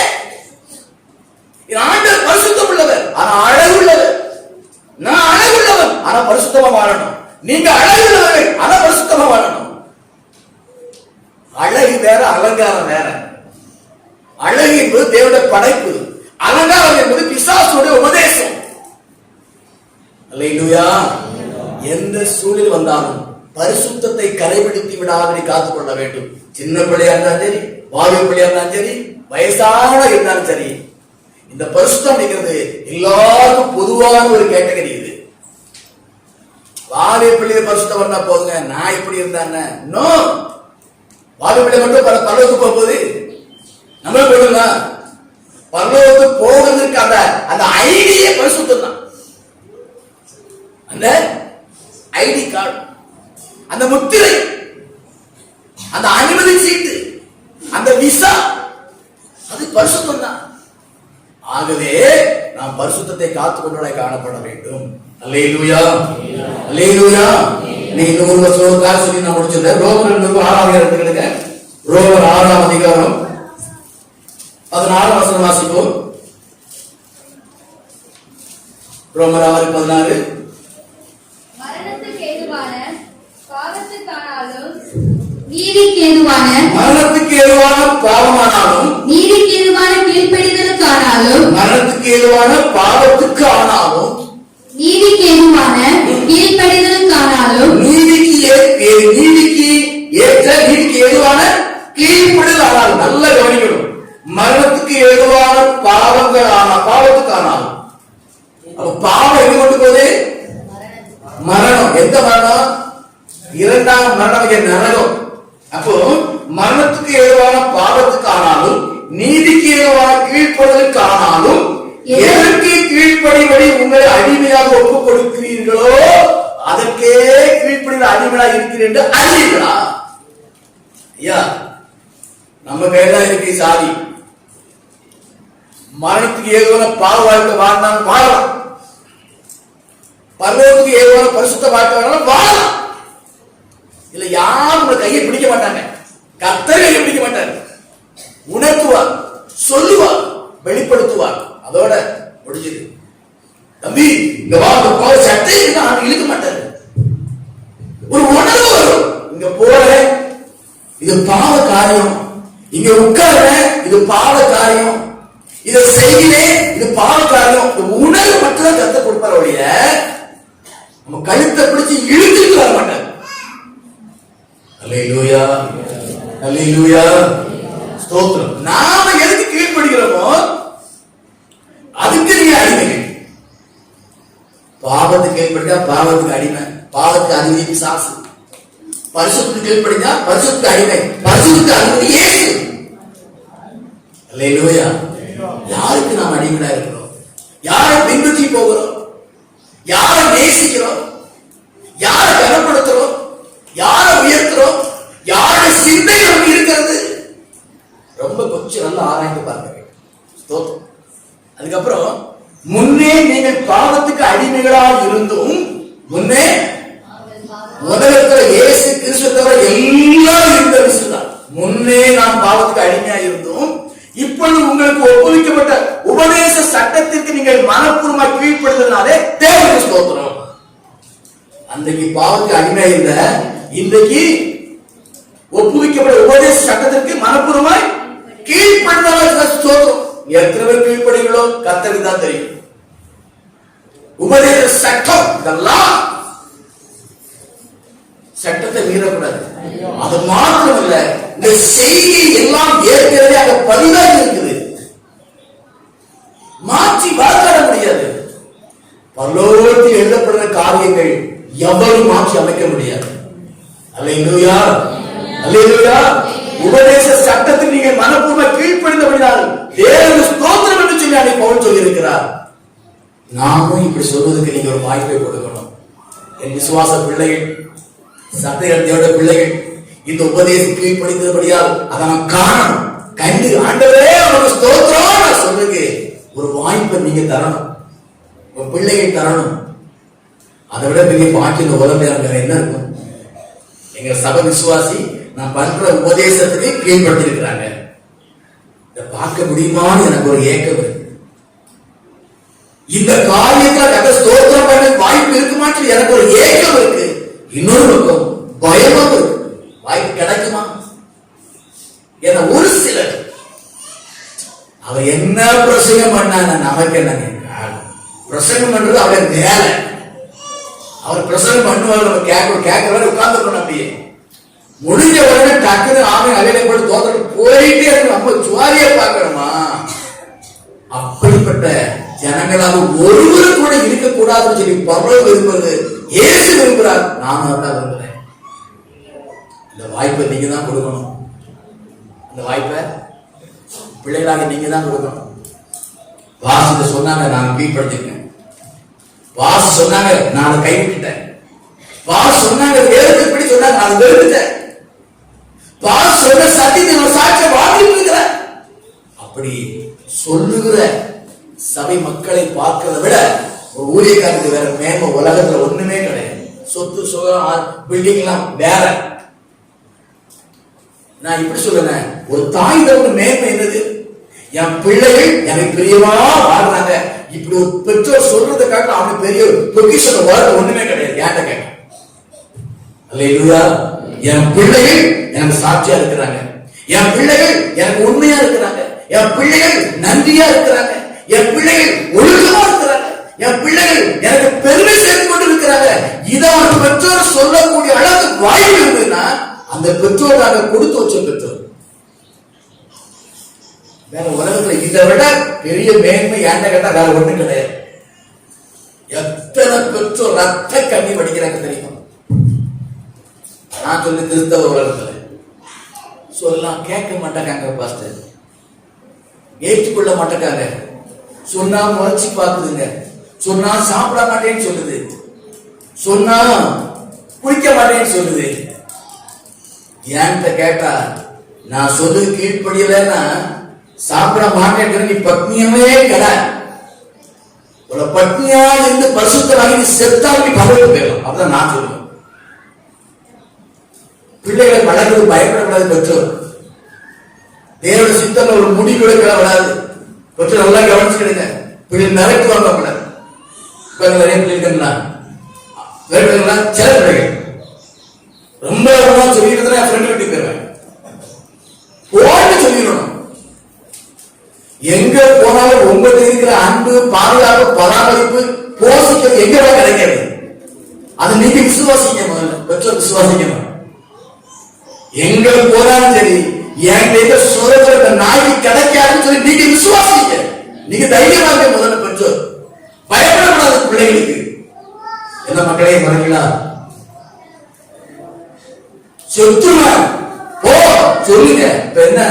ஆண்டவர் பரிசுத்தம் உள்ளவர், ஆனா அழகுள்ளவர். நான் அழகுள்ளவன், ஆனா பரிசுத்தமா வாழணும். நீங்க அழகுள்ளவர்கள், ஆனா பரிசுத்தமா வாழணும். அழகு வேற, அலங்காரம் வேற. அழகு என்பது தேவனுடைய படைப்பு, அலங்காரம் என்பது பிசாசுடைய உபதேசம். அல்லேலூயா. எந்த சூழல் வந்தாலும் பரிசுத்தத்தை கரைபிடித்து விடாதபடி காத்துக் கொள்ள வேண்டும். சின்ன பிள்ளையா இருந்தாலும் சரி, வாலிப பிள்ளையா இருந்தாலும் சரி, வயசான இருந்தாலும் சரி, இந்த பரிசுத்தம் அப்படிங்கிறது எல்லாருக்கும் பொதுவான ஒரு கேட்டகரி. இது வாலிப பிள்ளைய பரிசுத்தம் பண்ணா போதுங்க, நான் இப்படி இருந்தாங்க. நோ, வாலிப பிள்ளை மட்டும் பரலோகத்துக்கு போகும்போது நம்ம போடுங்க. பரலோகத்துக்கு போகிறதுக்கு அந்த ஐடியே பரிசுத்தம் தான். அந்த ஐடி கார்டு, அந்த முத்திரை, அந்த அனுமதி சீட்டு, அந்த விசா, அது பரிசுத்தம் தான். ஆகவே நாம் பரிசுத்தத்தை காத்துக்கொண்டு காணப்பட வேண்டும். அல்லேலூயா, அல்லேலூயா. நீ இன்னொரு வருஷம் சொல்லி நான் முடிச்சிருந்தேன். ரோமர் 6ஆம் எடுத்துக்கிடுங்க. ரோமர் 6ஆம் அதிகாரம் 14 வசனம் வாசிப்போம். ரோமர் 6:16. மரணத்துக்கு ஏதுவான பாவத்துக்கானாலும் நீதிக்கு ஏதுவான மரணத்துக்கு ஏதுவான பாவமானாலும், நீதிக்கு ஏதுவான கீழ்ப்படிதலுக்கானாலும், மரணத்துக்கு ஏதுவான பாவத்துக்கு ஆனாலும், நீதிக்கு ஏதுவான கீழ்ப்படிதலுக்கானாலும், நீதிக்கு ஏற்ற நீதிக்கு ஏதுவான கீழ்ப்படிதல் ஆனாலும். நல்ல கவனிக்கணும். மரணத்துக்கு ஏதுவான பாவங்கள் பாவத்துக்கு ஆனாலும். பாவம் எது கொண்டு போகுது? மரணம். எந்த மரணம்? இரண்டாம் மரணம், நரகம். அப்போ மரணத்துக்கு ஏதுவான பாவத்துக்கு ஆனாலும், நீதிக்கு ஏதுவான கீழ்ப்படுதலுக்கு ஆனாலும், எதற்கு கீழ்ப்படிபடி உங்களை அடிமையாக ஒப்புக் கொடுக்கிறீர்களோ அதற்கே கீழ்ப்படியில் அடிமையாக இருக்கிறீர்கள் என்று அறிவீர்களா? ஐயா, நம்ம கையில இருக்கு சாதி. மரணத்துக்கு ஏதுவான பாவ வாழ்க்கை வாழ்ந்தாலும் வாழலாம், பரலோகத்துக்கு ஏதுவான பரிசுத்த வாழ்க்கை வாழலாம் வாழலாம். இல்ல யாரும் உங்க கையை பிடிக்க மாட்டாங்க. கர்த்தர் கையை பிடிக்க மாட்டாங்க. உணர்த்துவார், சொல்லுவார், வெளிப்படுத்துவார். அதோட முடிஞ்சது. தம்பி இங்க வா, சட்டை இழுக்க மாட்டாரு. ஒரு உணர்வு வரும். இங்க போற இது பாவ காரியம், இங்க உட்கார இது பாவ காரியம், இதை செய்கிறேன் இது பாவ காரியம். உணர்வு மட்டும் தான் கர்த்தர் கொடுப்பார் ஒழிய நம்ம கழுத்தை பிடிச்சு இழுத்துட்டு வர மாட்டார். அல்லேலூயா, அல்லேலூயா, ஸ்தோத்திரம். நாம எதுக்கு கீழ்ப்படுகிறோமோ அதுக்கு நீங்க அடிமைகள். பாவத்துக்கு கீழ்ப்படிஞ்சா பாவத்துக்கு அடிமை, பாவத்துக்கு அதிபதி பிசாசு. பரிசுத்தத்துக்கு கீழ்ப்படிஞ்சா பரிசுத்தத்துக்கு அடிமை, பரிசுத்தத்துக்கு அதிபதி இயேசு. அல்லேலூயா. யாருக்கு நாம் அடிமையா இருக்கிறோம்? யாரை பின்பற்றி போகிறோம்? யாரை நேசிக்கிறோம்? யாரை கனப்படுத்துறோம்? யாரை உயர்த்துறோம்? யாருடைய சிந்தை நமக்கு இருக்கிறது? ரொம்ப கொஞ்சம் நல்லா ஆராய்ந்து பார்க்க வேண்டும். ஸ்தோத்திரம். அதுக்கப்புறம் முன்னே நீங்கள் பாவத்துக்கு அடிமைகளாக இருந்தும், முன்னே உலகத்துல இயேசு கிறிஸ்து தவிர எல்லாம் இருந்த விஷயம். முன்னே நாம் பாவத்துக்கு அடிமையா இருந்தும் இப்பொழுது உங்களுக்கு ஒப்புவிக்கப்பட்ட உபதேச சட்டத்திற்கு நீங்கள் மனப்பூர்வமாக கீழ்ப்படுவதனாலே தேவனுக்கு ஸ்தோத்திரம். அன்றைக்கு பாவத்துக்கு அடிமையா இருந்த, இன்றைக்கு ஒப்புவிக்கப்பட்ட உபதேச சட்டத்திற்கு மனப்பூர்வமாய் கீழ்ப்படுவதனால ஸ்தோத்திரம். எத்தனை பேர் கீழ்ப்படுங்களோ கர்த்தருக்கு தான் தெரியும். உபதேச சட்டம், இதெல்லாம் சட்டத்தை மீறக்கூடாது. அது மாத்திரம் இல்ல, இந்த செய்தி எல்லாம் ஏற்கனவே அங்க பதிவாக இருக்குது, மாற்றி வாக்காட முடியாது. பரலோகத்தில் எழுதப்படுற காரியங்கள் எவரும் மாற்றி அமைக்க முடியாது. அல்லேலூயா, அல்லேலூயா. உபதேச சட்டத்துக்கு நீங்கள் மனப்பூர்வமாக கீழ்ப்படிந்தபடினால் தேவனுக்கு ஸ்தோத்திரம் என்று சொல்லி அன்னைக்கு பவுல் சொல்லி இருக்கிறார். நாமும் இப்படி சொல்வதற்கு நீங்க ஒரு வாய்ப்பை கொடுக்கணும். என் விசுவாச பிள்ளைகள், சத்தியத்தோட பிள்ளைகள், இந்த உபதேசம் கீழ்ப்படிந்தபடியால் அதை நாம் காணணும், கண்டு ஆண்டவரே அவனுக்கு ஸ்தோத்திரம் நான் சொல்லுங்க ஒரு வாய்ப்பை நீங்க தரணும், உங்க பிள்ளைகள் தரணும். அதை விட பெரிய பாக்கி இந்த உலகம் வேற என்ன இருக்கும்? எங்க சபை விசுவாசி நான் பண்ற உபதேசத்துக்கு கீழ்படுத்தி இருக்கிறாங்க. இதை பார்க்க முடியுமான்னு எனக்கு ஒரு ஏக்கம் இருக்கு. இந்த காரியத்துல கதை ஸ்தோத்திரம் பண்ண வாய்ப்பு இருக்குமான்னு எனக்கு ஒரு ஏக்கம் இருக்கு. இன்னொரு பக்கம் பயமும் இருக்கு, வாய்ப்பு கிடைக்குமா? ஏன்னா ஒரு சிலர் அவர் என்ன பிரசங்கம் பண்ணாங்க, நமக்கு என்ன பிரசங்கம் பண்றது அவர் மேல, அவர் பிரசங்கம் பண்ணுவார், நம்ம கேட்க உட்கார்ந்து அப்படியே முடிஞ்ச உடனே டக்குன்னு ஆமை அலையில போட்டு தோற்று போயிட்டே இருக்கு. நம்ம சுவாரியா பார்க்கணுமா? அப்படிப்பட்ட ஜனங்களாக ஒருவரும் கூட இருக்கக்கூடாதுன்னு சொல்லி பரலோகம் விரும்புறது, இயேசு விரும்புகிறார், நானும் அதான் விரும்புறேன். இந்த வாய்ப்பை நீங்க தான் கொடுக்கணும். இந்த வாய்ப்பை பிள்ளைகளாக நீங்க தான் கொடுக்கணும். வாசத்தை சொன்னாங்க, நான் கீழ்படுத்திட்டேன். வாச சொன்னாங்க, நான் அதை கைவிட்டுட்டேன். வாச சொன்னாங்க, வேதத்தின்படி சொன்னாங்க, நான் வெறுத்துட்டேன். வாச சொன்ன சத்தியத்தை சாட்சிய வாழ்ந்துட்டு இருக்கிறேன். அப்படி சொல்லுகிற சபை மக்களை பார்க்கிறத விட ஒரு ஊழியக்காரருக்கு வேற மேன்மை உலகத்துல ஒண்ணுமே கிடையாது. சொத்து சுகம் பில்டிங் எல்லாம் வேற. நான் இப்படி சொல்லுறேன், ஒரு தாய் தவறு மேன்மை என்னது? என் பிள்ளைகள் எனக்கு பிரியமா வாழ்றாங்க. இப்படி ஒரு பெற்றோர் சொல்றதை காட்ட அவனுக்கு பெரிய பொக்கிஷன் வாழ்க்கை ஒண்ணுமே கிடையாது. ஏன்ட்ட கேட்க, அல்லேலூயா. என் பிள்ளைகள் எனக்கு சாட்சியா இருக்கிறாங்க, என் பிள்ளைகள் எனக்கு உண்மையா இருக்கிறாங்க, என் பிள்ளைகள் நன்றியா இருக்கிறாங்க, என் பிள்ளைகள் ஒழுக்கமா இருக்கிறாங்க, என் பிள்ளைகள் எனக்கு பெருமை சேர்த்து கொண்டு இருக்கிறாங்க. இதை ஒரு பெற்றோர் சொல்லக்கூடிய அளவுக்கு வாய்ப்பு இருந்ததுன்னா அந்த பெற்றோர் நாங்கள் கொடுத்து வச்ச பெற்றோர். வேற உலகத்துல இதை விட பெரிய மேன்மை ஏண்ட கேட்டா வேற ஒண்ணு கிடையாது. எத்தனை பெற்றோர் ரத்த கண்ணி வடிக்கிறாங்க தெரியுமா? நான் சொல்லி கிறிஸ்தவ உலகத்துல சொல்லலாம், கேட்க மாட்டாங்க, பாஸ்டர் ஏற்றுக்கொள்ள மாட்டாங்க, சொன்னா முறைச்சி பாக்குதுங்க, சொன்னா சாப்பிட மாட்டேன்னு சொல்லுது, சொன்னா குடிக்க மாட்டேன்னு சொல்லுது. ஏன்ட்ட கேட்டா நான் சொல்லு கீழ்ப்படியலன்னா சாப்பிட மாட்டேன், நீ பத்னியமே கடை, உன பத்னியா இருந்து பரிசுத்தமாகி நீ செத்தால் நீ பகலுக்கு போயிடும். அப்படிதான் நான் சொல்லுவேன். பிள்ளைகளை வளர்றது பயப்படக்கூடாது. பெற்றோர் தேவட சித்தம் ஒரு முடி கூட கிளம்படாது. பெற்றோர் நல்லா கவனிச்சுக்கிடுங்க. பிள்ளை மிரட்டுவாங்க. இப்ப நிறைய பிள்ளைங்களா சில பிள்ளைகள் ரொம்ப சொல்லிட்டு என் ஃப்ரெண்ட் வீட்டுக்கு போயிருவேன், போட்டு சொல்லிடணும். எங்க போனாலும் உங்களுக்கு இருக்கிற அன்பு, பாதுகாப்பு, பராமரிப்பு, போஷிக்கிறது எங்க கிடைக்காது. அதை நீங்க விசுவாசிங்க. முதல்ல பெற்றோர் விசுவாசிக்கணும். எங்க போனாலும் சரி, என்கிட்ட சுரத்த நாய்க்கு கிடைக்காதுன்னு சொல்லி நீங்க விசுவாசிங்க. நீங்க தைரியமா இருக்க. முதல்ல பெற்றோர் பயப்படக்கூடாது. பிள்ளைகளுக்கு என்ன மக்களே மறக்கலா? செத்துருவேன் போ சொல்லுங்க. இப்ப என்ன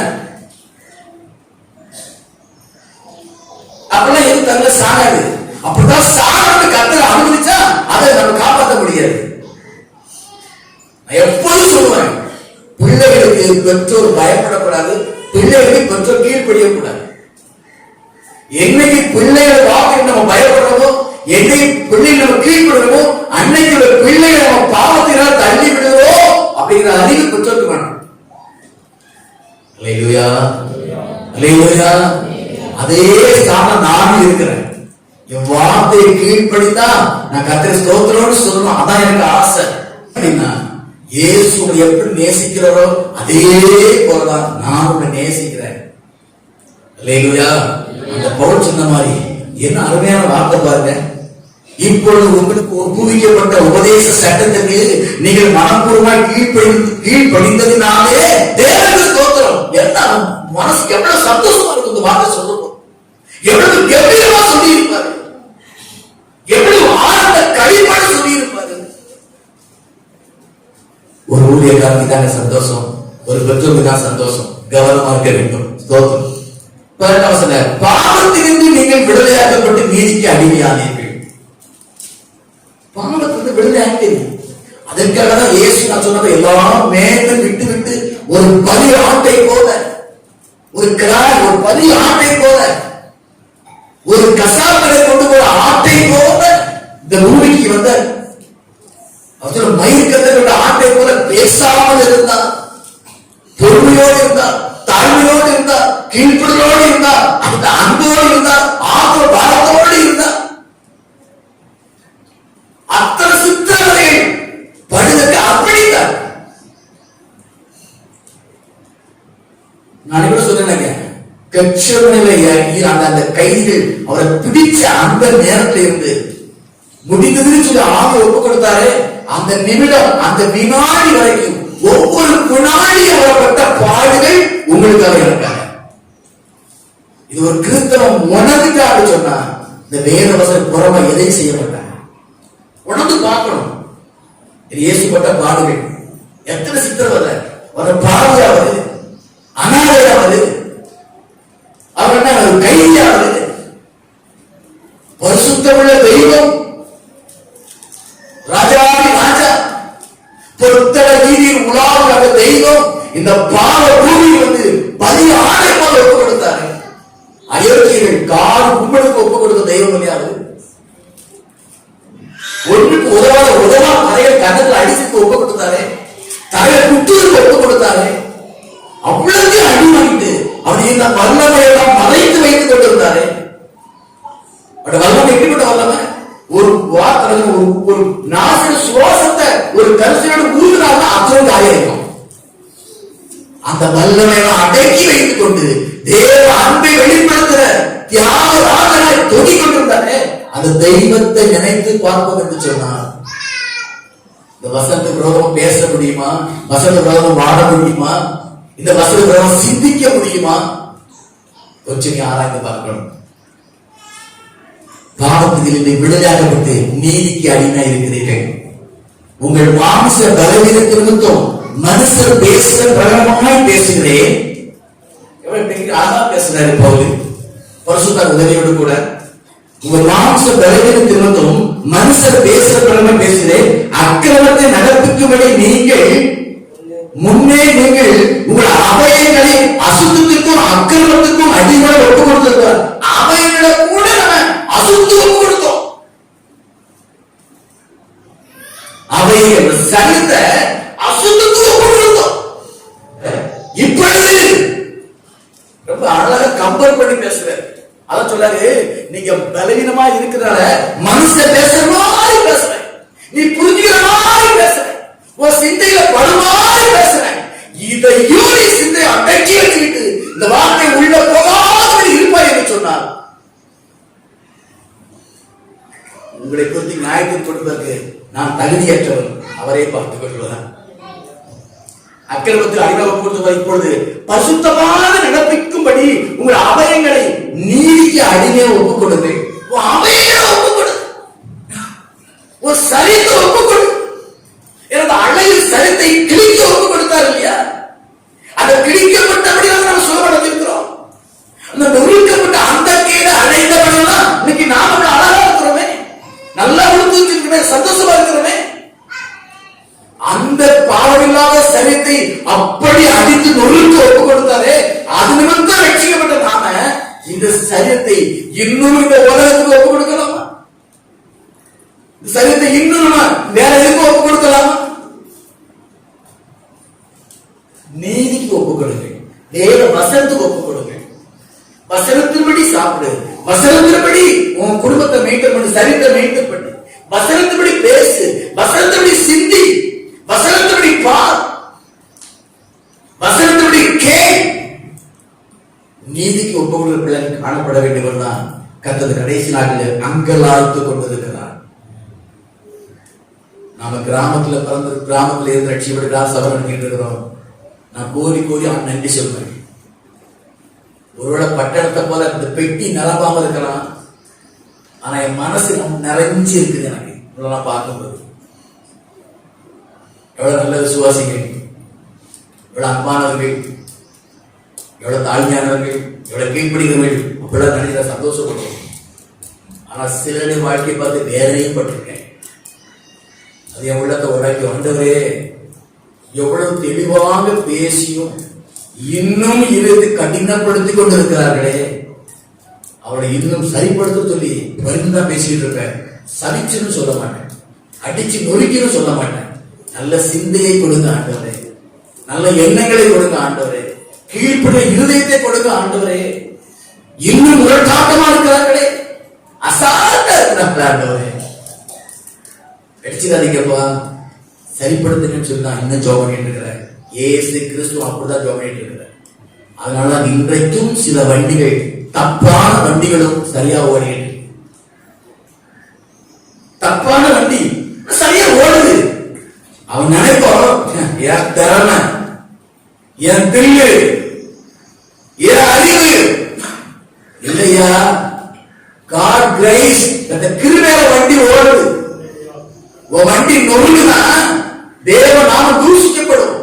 அப்பெல்லாம் எது தங்க சாகாது. அப்படிதான் சாகணும்னு கர்த்தர் அனுமதிச்சா அதை நம்ம காப்பாற்ற முடியாது. நான் எப்போதும் சொல்லுவேன், பிள்ளைகளுக்கு பெற்றோர் பயப்படக்கூடாது, பிள்ளைகளுக்கு பெற்றோர் கீழ்ப்படியக்கூடாது. என்னைக்கு பிள்ளைகள் வாக்கு நம்ம பயப்படுறோமோ, என்னைக்கு பிள்ளைகள் நம்ம கீழ்ப்படுறோமோ, அன்னைக்கு பிள்ளைகளை நம்ம பாவத்தினால் தள்ளி விடுவோம் அப்படிங்கிற அறிவு பெற்றோருக்கு வேணும். அல்லேலூயா, அல்லேலூயா. அதே ஸ்தானம் நானும் இருக்கிறேன். என் வார்த்தையை கீழ்ப்படித்தா நான் கர்த்தரை ஸ்தோத்திரம்னு சொல்லணும். அதான் எனக்கு ஆசை. அப்படின்னா இயேசு எப்படி நேசிக்கிறாரோ அதே போலதான் நான் உன்னை நேசிக்கிறேன். அல்லேலூயா. அந்த பவுல் சொன்ன மாதிரி என்ன அருமையான வார்த்தை பாருங்க. இப்பொழுது உங்களுக்கு ஒப்புவிக்கப்பட்ட உபதேச சட்டத்துக்கு நீங்கள் மனப்பூர்வமாய் கீழ்ப்படிந்ததினாலே தேவனுக்கு ஸ்தோத்திரம். என்ன மனசுக்கு எவ்வளவு சந்தோஷமா இருக்கு இந்த வார்த்தை சொல்லுவோம். எவ்வளவு கம்பீரமா சொல்லி இருப்பாரு, எவ்வளவு ஆனந்த கழிப்பாடு சொல்லி இருப்பாரு. ஒரு ஊழியக்காரனுக்கு தாங்க சந்தோஷம், ஒரு பெற்றோருக்கு தான் சந்தோஷம். கவனமா இருக்க வேண்டும். ஸ்தோத்திரம். பாவத்திலிருந்து நீங்கள் விடுதலையாக்கப்பட்டு நீதிக்கு அடிமையானீர்கள். பாவத்திலிருந்து விடுதலையாகிட்டீங்க. அதற்காக தான் இயேசு நான் சொன்னது எல்லாம் மேலும் விட்டு விட்டு ஒரு பலி ஆட்டை போல, ஒரு கிராய் ஒரு பலி ஆட்டை போல, ஒரு கசாப்பரை கொண்டு போற ஆட்டை போல இந்த பூமிக்கு வந்த அவர் மயிர்கத்தோட ஆட்டை போல பேசாமல் இருந்தார், பொறுமையோடு இருந்தார், தாழ்மையோடு இருந்தார், கீழ்ப்படியோடு இருந்தார், அந்த அன்போடு இருந்தார், ஆத்ம பாரத்தோடு இருந்தார். அத்தனை சித்திரவதைகள் படுதற்கு அப்படித்தான். நான் கூட சொன்னேங்க, அந்த கைதிகள் அவரை பிடிச்ச அந்த நேரத்தில் இருந்து முடிந்ததுன்னு சொல்லி ஆக ஒப்பு கொடுத்தாரு. அந்த நிமிடம், அந்த வினாடி வரைக்கும் ஒவ்வொரு வினாடி அவரப்பட்ட பாடுகள் உங்களுக்காக இருக்காங்க. இது ஒரு கிறிஸ்தவம் உணர்ந்துக்காக சொன்னா இந்த வேத வசனம் புறமா எதையும் செய்ய மாட்டாங்க. உணர்ந்து பார்க்கணும். இயேசுப்பட்ட பாடுகள் எத்தனை சித்திரவதை, ஒரு பாவியா வருது, அனாதையா வருது, அவர் என்ன கைதியா வருது. பரிசுத்தமுள்ள தெய்வம், ராஜாவி ராஜா, பொருத்தட வீதியில் உலாவுகிற அந்த தெய்வம் இந்த பாவ பூமியில் வந்து பலி ஆணை போல ஒப்பு கொடுத்தாரு. அயோக்கியர்கள் கால் கும்பலுக்கு ஒப்பு கொடுத்த தெய்வம் இல்லையாது. ஒன்றுக்கு உதவா தலையை கண்ணத்தில் அடிச்சுக்கு ஒப்பு கொடுத்தாரு, தலையை குட்டுக்கு ஒப்பு கொடுத்தாரு. அவ்வளவு அடி வாங்கிட்டு அவர் இந்த வல்லமையெல்லாம் மறைத்து வைத்துக் கொண்டிருந்தாரு. வல்லமை எப்படிப்பட்ட வல்லமை? ஒரு வார்த்தை, ஒரு நாசில சுவாசத்தை ஒரு கரிசனோடு ஊதுனால்தான் அத்தனை காயம். அந்த வல்லமையெல்லாம் அடக்கி வைத்துக் கொண்டு தேவ அன்பை வெளிப்படுத்துற தியாக ராஜனாய் தொங்கிக் கொண்டிருந்தாரு. அந்த தெய்வத்தை நினைத்து பார்ப்போம் என்று சொன்னார். இந்த வசந்த விரோதம் பேச முடியுமா? வசந்த விரோதம் வாழ முடியுமா? இந்த வசந்த விரோதம் சிந்திக்க முடியுமா? கொஞ்சம் ஆராய்ந்து பார்க்கணும். பாவத்திலிருந்து விடுதலையாக்கப்பட்டு நீதிக்கு அடிமையாக இருக்கிறீர்கள். உங்கள் மாம்ச பலவீனத்திற்கும் மனுஷர் பேசுகிற பிரகடனமாய் பேசுகிறேன். பேசுறாரு பவுல் பரிசுத்த உதவியோடு கூட. உங்கள் மாம்ச பலவீனத்திற்கும் மனுஷர் பேசுகிற பிரகடனம் பேசுகிறேன். அக்கிரமத்தை நடப்பிக்கும்படி நீங்கள் முன்னே நீங்கள் உங்கள் அவைகளை அசுத்தத்திற்கும் அக்கிரமத்துக்கும் அடிமையாக ஒப்பு கொடுத்திருக்கிறார். அவைகளை கூட அசுத்து ஒப்பு கொடுத்தோம். அவைகள் சகித்த அசுத்தத்துக்கு ஒப்பு கொடுத்தோம். இப்பொழுது ரொம்ப அழகா கம்பேர் பண்ணி பேசுறாரு. அதான் சொல்லாரு, நீங்க பலவீனமா இருக்கிறதால மனுஷன் பேசுற மாதிரி பேசுற, நீ புரிஞ்சுக்கிற மாதிரி பேசுற, உன் சிந்தையில படுமாறி பேசுற. இதையும் நீ சிந்தையை அடக்கி வச்சுக்கிட்டு இந்த வார்த்தை உள்ள போகாமல் இருப்பாய் என்று சொன்னார். உங்களை குறித்து நியாயத்தின் கொடுப்பதற்கு நான் தகுதியற்றவன், அவரை பார்த்துக் கொள்வார். அக்கிரமத்தில் அடிமைப்படுத்துவது இப்பொழுது பரிசுத்தமான நடப்பிக்கும்படி உங்கள் அவயங்களை நீதிக்கு அடிமையை ஒப்புக் கொடுங்க. அவயங்களை ஒப்புக் கொடு. ஒரு சரீர இன்னும் இந்த உலகத்துக்கு ஒப்பு கொடுக்கலாமா? சரீரத்தை இன்னும் நம்ம வேற எதுக்கு ஒப்பு கொடுக்கலாமா? நீதிக்கு ஒப்பு கொடுங்க, தேவ வசனத்துக்கு ஒப்பு கொடுங்க, வசனத்தின்படி சாப்பிடு, வசனத்தின்படி உன் குடும்பத்தை மெயின்டைன் பண்ணு, சரீரத்தை மெயின்டைன் பண்ணு, வசனத்தின்படி பேசு, வசனத்தின்படி சிந்தி, வசனத்தின்படி பார், வசனத்தின்படி கேள். நீதிக்கு ஒப்பு கொடுக்கிற பிள்ளைகள் காணப்பட வேண்டியவர் தான் கர்த்தர் கடைசி நாட்டில் அங்கலாய்த்து கொண்டிருக்கிறார். நாம கிராமத்துல பிறந்த, கிராமத்துல இருந்து ரட்சிப்படுகிறா சபை பண்ணிட்டு இருக்கிறோம். நான் கோரி கோரி அவன் நன்றி சொல்றேன். ஒருவேளை பட்டணத்தை போல இந்த பெட்டி நிரப்பாம இருக்கலாம், ஆனா என் மனசு நிறைஞ்சு இருக்குது. எனக்கு இதெல்லாம் பார்க்கும்போது எவ்வளவு நல்ல விசுவாசிகள், எவ்வளவு அன்பானவர்கள், எவ்வளவு தாழ்மையானவர்கள், எவ்வளவு கீழ்ப்படுகிறவர்கள், அப்படிலாம் நினைக்கிற சந்தோஷப்படுவோம். ஆனா சிலருடைய வாழ்க்கையை பார்த்து வேதனையும் பட்டிருக்கேன். அது என் உள்ளத்தை உடைக்க வந்தவரே, எவ்வளவு தெளிவாக பேசியும் இன்னும் இருந்து கடினப்படுத்திக் கொண்டிருக்கிறார்களே, அவளை இன்னும் சரிப்படுத்த சொல்லி வருந்துதான் பேசிட்டு இருப்பேன். சலிச்சுன்னு சொல்ல மாட்டேன், அடிச்சு நொறுக்கின்னு சொல்ல மாட்டேன். நல்ல சிந்தையை கொடுங்க ஆண்டவரே, நல்ல எண்ணங்களை கொடுங்க ஆண்டவரே, கீழ்ப்பட இருதயத்தை கொடுங்க ஆண்டவரே. இன்னும் முரட்டாட்டமா இருக்கிறார்களே, அசால்ட்டா இருக்கிறாங்களே ஆண்டவரே, அடிச்சுக்காதீங்கப்பா, சரிப்படுத்துங்கன்னு சொல்லி நான் இன்னும் ஜெபம் பண்ணிட்டு இருக்கிறேன். ஏசு கிறிஸ்து அப்படிதான் ஜெபம் பண்ணிட்டு இருக்கிறேன். அதனாலதான் இன்றைக்கும் சில வண்டிகள், தப்பான வண்டிகளும் சரியா ஓடிட்டு, தப்பான வண்டி சரியா ஓடுது. அவன் நினைப்போம், என் திறமை, என் தில்லு, என் அறிவு இல்லையா. God grace, அந்த கிருபையில வண்டி ஓடுது. உன் வண்டி நொறுங்குனா தேவ நாம தூஷிக்கப்படும்.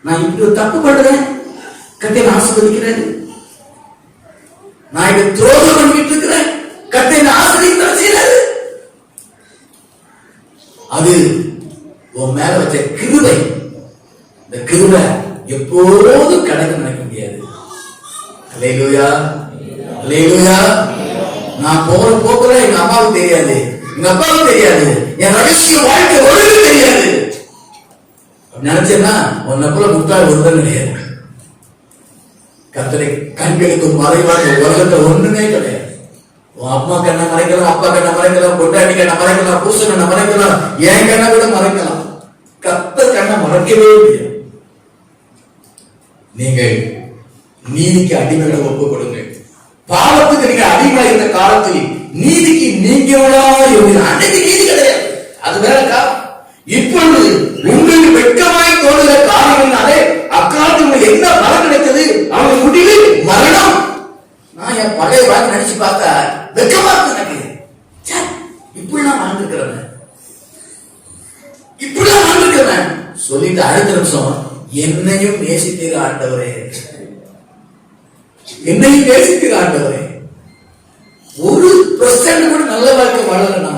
நான் இப்படி ஒரு தப்பு பண்றேன், கர்த்தர் ஆசீர்வதிக்கிறார். நான் இதை துரோகம் பண்ணிட்டு இருக்கிறேன், கர்த்தர் ஆசீர்வதிக்கிறார் செய்யறாரு. அது உன் மேல வச்ச கிருபை. இந்த கிருபை எப்போதும் கடக்க நினைக்க முடியாது. அல்லேலூயா, அல்லேலூயா. நான் போற போக்குல எங்க அம்மாவுக்கு தெரியாது, எங்க அப்பாவுக்கு தெரியாது, என் ரகசிய வாழ்க்கை ஒழுங்கு தெரியாது. நினைச்சேன்னா உன்னை போல முட்டாள் ஒருவன் கிடையாது. கர்த்தரை கண்களுக்கு மறைவாக உலகத்தை ஒண்ணுமே கிடையாது. உன் அம்மா கண்ணை மறைக்கலாம், அப்பா கண்ணை மறைக்கலாம், பொண்டாட்டி கண்ணை மறைக்கலாம், புருஷன் கண்ணை மறைக்கலாம், என் கண்ணை கூட மறைக்கலாம். கர்த்தர் கண்ணை மறைக்கவே முடியாது. நீங்கள் நீதிக்கு அடிமைகளை ஒப்புக் கொடுங்க. பாவத்துக்கு நீங்க அடிமை இருந்த காலத்தில் நீதிக்கு நீங்களா அன்னைக்கு நீதி கிடையாது, அது வேற காலம். இப்பொழுது உங்களுக்கு வெட்கமாய் தோணுகிற காரியங்களாலே அக்காலத்தில் என்ன பலன் கிடைத்தது? அவங்க முடிவு மரணம். நான் என் பழைய வாழ்க்கை நினைச்சு பார்த்தா வெட்கமா இருக்கு எனக்கு. இப்படிலாம் வாழ்ந்துருக்கிறவன், இப்படிலாம் வாழ்ந்துருக்கிறவன் சொல்லிட்டு அடுத்த நிமிஷம் என்னையும் நேசித்தீர் ஆண்டவரே, என்னையும் நேசித்தீர் ஆண்டவரே. ஒரு % கூட நல்ல வாழ்க்கை வாழலனா,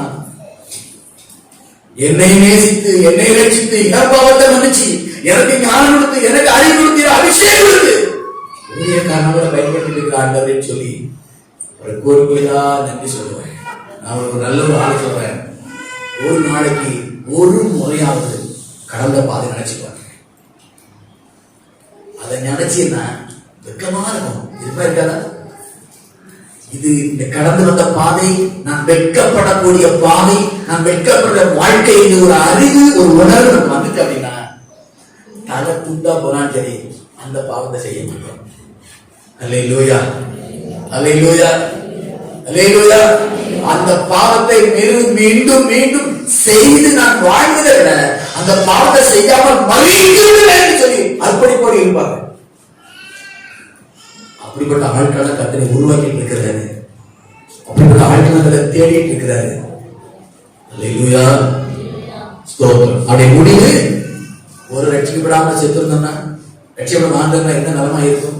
என்னை நேசித்து, என்னை ரட்சித்து, என் பாவத்தை மன்னிச்சு, எனக்கு ஞானம் கொடுத்து, எனக்கு அறிவு கொடுத்து, அபிஷேகம் கொடுத்து உரிய காரணங்களை பயன்படுத்தி இருக்கிற ஆண்டவரேன்னு சொல்லி ஒரு கோரிக்கையா நன்றி சொல்லுவேன். நான் ஒரு நல்ல ஒரு ஆள் சொல்றேன், ஒரு நாளைக்கு ஒரு முறையாவது கடந்த பாதை நினைச்சுப்பாங்க. அதை நினைச்சீங்கன்னா வெக்கமா இருக்கும், இருப்பா இருக்காதா? இது இந்த கடந்து வந்த பாதை, நான் வெட்கப்படக்கூடிய பாதை, நான் வெட்கப்படுற வாழ்க்கை, ஒரு அறிவு, ஒரு உணர்வு நமக்கு வந்துட்டு அப்படின்னா தலை துண்டா போனாலும் சரி அந்த பாவத்தை செய்ய மாட்டோம். அல்லேலூயா, அல்லேலூயா, அல்லேலூயா. அந்த பாவத்தை மீண்டும் மீண்டும் செய்து நான் வாழ்ந்ததை விட அந்த பாவத்தை செய்யாமல் மகிழ்ந்து சொல்லி அர்ப்பணிப்போடு இருப்பாங்க. அப்படிப்பட்ட ஆட்களை கர்த்தரை உருவாக்கிட்டு இருக்கிறாரு, அப்படிப்பட்ட ஆட்களை தேடிட்டு இருக்கிறாரு. அல்லேலூயா, ஸ்தோத்திரம். அப்படி முடிவு ஒரு ரட்சிக்கப்படாம செத்து இருந்தோம்னா, ரட்சிக்கப்பட ஆண்டவங்க என்ன நலமா இருக்கும்?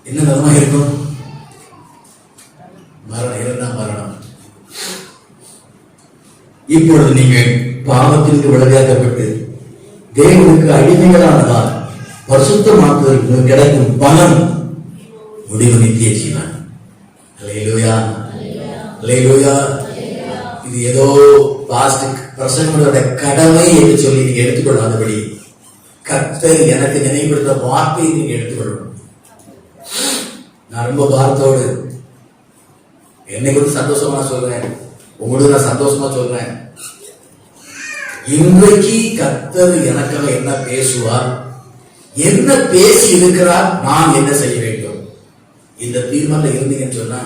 என்ன நலமா இருக்கும்? மரணம் இருந்தா மரணம். இப்பொழுது நீங்கள் பாவத்திற்கு விலகாக்கப்பட்டு தேவனுக்கு அடிமைகளானதால் பரிசுத்தமாக்குவதற்கு கிடைக்கும் பலன் முடிவு நித்திய ஜீவன். அல்லேலூயா, அல்லேலூயா. இது ஏதோ பாஸ்ட் பிரசங்களோட கடமை என்று சொல்லி நீங்க எடுத்துக்கொள்ளாதபடி கர்த்தர் எனக்கு நினைவுறுத்த வார்த்தையை நீங்க எடுத்துக்கொள்ளணும். நான் ரொம்ப வார்த்தையோடு என்னை குறித்து சந்தோஷமா சொல்றேன், உங்களுக்கு நான் சந்தோஷமா சொல்றேன். இன்றைக்கு கர்த்தர் எனக்காக என்ன பேசுவார், என்ன பேசி இருக்கிறார், நான் என்ன செய்ய வேண்டும், இந்த தீர்மானம் இருந்தீங்கன்னு சொன்னா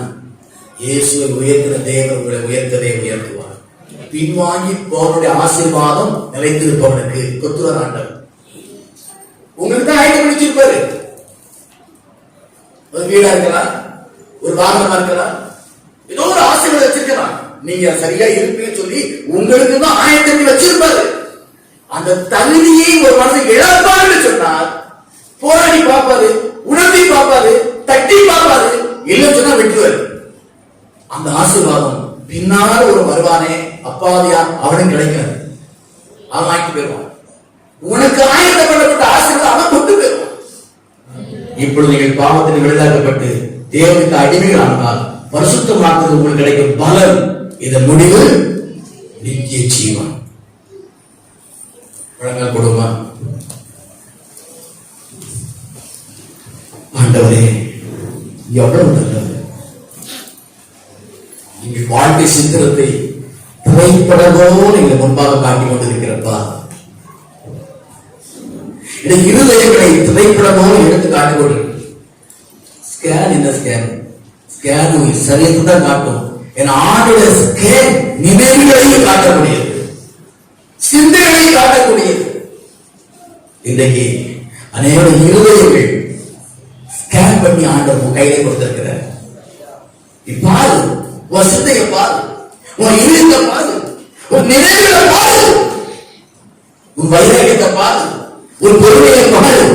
இயேசுவை உயர்த்தின தேவன் உங்களை உயர்த்தவே உயர்த்துவார். பின்வாங்கி போவனுடைய ஆசீர்வாதம் நிலைத்திருப்பவனுக்கு கொத்துவார் ஆண்டவர். உங்களுக்கு தான் ஆயுதம் பிடிச்சிருப்பாரு. ஒரு வீடா இருக்கலாம், ஒரு வாகனமா இருக்கலாம், ஏதோ ஒரு ஆசீர்வாதம் வச்சிருக்கலாம். நீங்க சரியா இருப்பீங்கன்னு சொல்லி உங்களுக்கு தான் ஆயத்தம் வச்சிருப்பாரு. அந்த தகுதியை ஒரு மனசு இழப்பாருன்னு சொன்னால் போராடி பார்ப்பாரு, உணர்த்தி பார்ப்பாரு, தட்டி பார்ப்பாரு, இல்லைன்னு சொன்னா வெட்டுவாரு. அந்த ஆசீர்வாதம் பின்னால் ஒரு வருவானே அப்பாவியா அவனுக்கு கிடைக்காது, அவன் வாங்கி போயிருவான். உனக்கு ஆயத்தப்படப்பட்ட ஆசீர்வாதம் அவன் கொண்டு போயிருவான். இப்பொழுது நீங்கள் பாவத்தில் விடுதலைப்பட்டு தேவனுக்கு அடிமைகள் ஆனால் பரிசுத்தமானது உங்களுக்கு கிடைக்கும் பலன், இதன் முடிவு நித்திய ஜீவன். வழங்கல் கொடுமா. ஆண்டவரே எவ்வளவு நல்லது. நீங்கள் வாழ்க்கை சித்திரத்தை திரைப்படமோ நீங்கள் முன்பாக காட்டிக் கொண்டிருக்கிறப்பா, இருதயங்களை திரைப்படமோ எடுத்து காட்டிக் கொண்டு ஸ்கேன் என்ன ஸ்கேன் ஸ்கேன் சரியத்தை தான் காட்டும். என் ஆண்டோட ஸ்கேன் நினைவுகளையும் காட்டக்கூடியது, சிந்தனைகளையும் காட்டக்கூடியது. இன்றைக்கு அநேக இருதயங்கள் ஸ்கேன் பண்ணி ஆண்டவர் கையில கொடுத்திருக்கிறார். பாரு, உன் சிந்தையை பாரு, உன் இருதயத்தை பாரு, உன் நினைவுகளை பாரு, உன் வைராகியத்தை பாரு, உன் பொறுமையை பாரு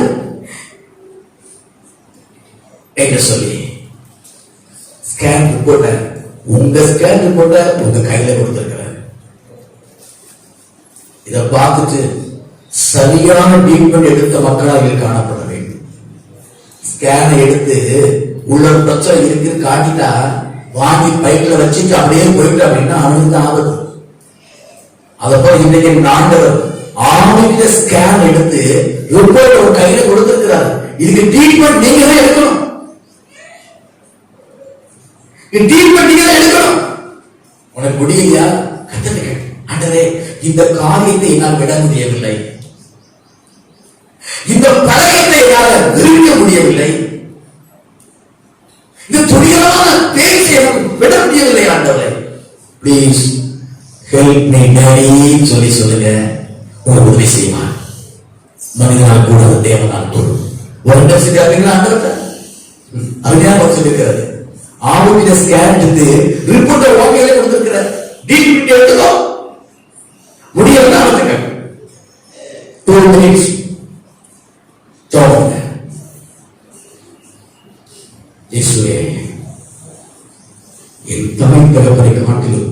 என்று சொல்லி ஸ்கேன் ரிப்போர்ட்ட, உங்க ஸ்கேன் ரிப்போர்ட்ட உங்க கையில கொடுத்திருக்கிறார். இதை பார்த்துட்டு சரியான ட்ரீட்மெண்ட் எடுத்த மக்களாக காணப்பட வேண்டும். ஸ்கேனை எடுத்து உள்ள பிரச்சனை இருக்கு காட்டிட்டா வாங்கி பைக்ல வச்சுட்டு அப்படியே போயிட்டு அப்படின்னா அவனுக்கு ஆபத்து. அதை போல இன்னைக்கு ஆண்டவர் ஆன்மீக ஸ்கேன் எடுத்து ரிப்போர்ட் ஒரு கையில கொடுத்திருக்கிறார். இதுக்கு ட்ரீட்மெண்ட் நீங்க தான் எடுக்கணும். ட்ரீட்மெண்ட் நீங்க தான் எடுக்கணும். உனக்கு முடியலையா? கத்தனை ஆண்டவரே, இந்த காரியத்தை என்னால் விட முடியவில்லை, இந்த பழக்கத்தை என்னால் விரும்ப முடியவில்லை, இந்த துணியான பேச்சை விட முடியவில்லை. ஆண்டவரே ப்ளீஸ் ஹெல்ப் மீ டாடி சொல்லி சொல்லுங்க. உனக்கு உதவி செய்வான். மனிதனால் கூட தேவனால் கூடும். ஒரு சொல்லியாங்களா ஆண்டவர் அப்படியே சொல்லிருக்கிறாரு. ஆவுடைய ஸ்கேன் எடுத்து ரிப்போர்ட்டை ஓகேல கொடுத்திருக்கிறார். ட்ரீட்மெண்ட் எடுத்துக்கோ. முடியல ஆகுதுங்க. 2 minutes ஜாபுங்க. இயேசுவே, என் தமிழ் தகப்பனை காட்டிலும்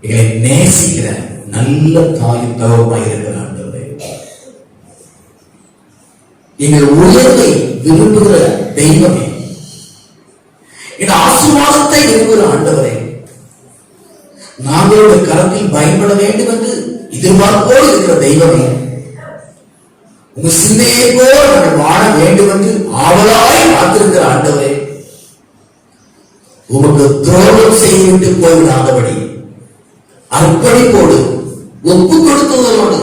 எங்களை நேசிக்கிற நல்ல தாயும் தகவமாய் இருக்கிற ஆண்டவரே, எங்கள் உயர்வை விரும்புகிற தெய்வமே, என் ஆசீர்வாதத்தை விரும்புகிற ஆண்டவரே, நாங்களோட கரத்தில் பயன்பட வேண்டும் என்று எதிர்பார்ப்போடு இருக்கிற தெய்வமே, உங்க சிந்தையை போல நாங்கள் வாழ வேண்டும் என்று ஆவலாய் காத்திருக்கிற ஆண்டவரே, உமக்கு துரோகம் செய்துவிட்டு போய்விடாதபடி அர்ப்பணிப்போடு ஒப்பு கொடுத்ததோடு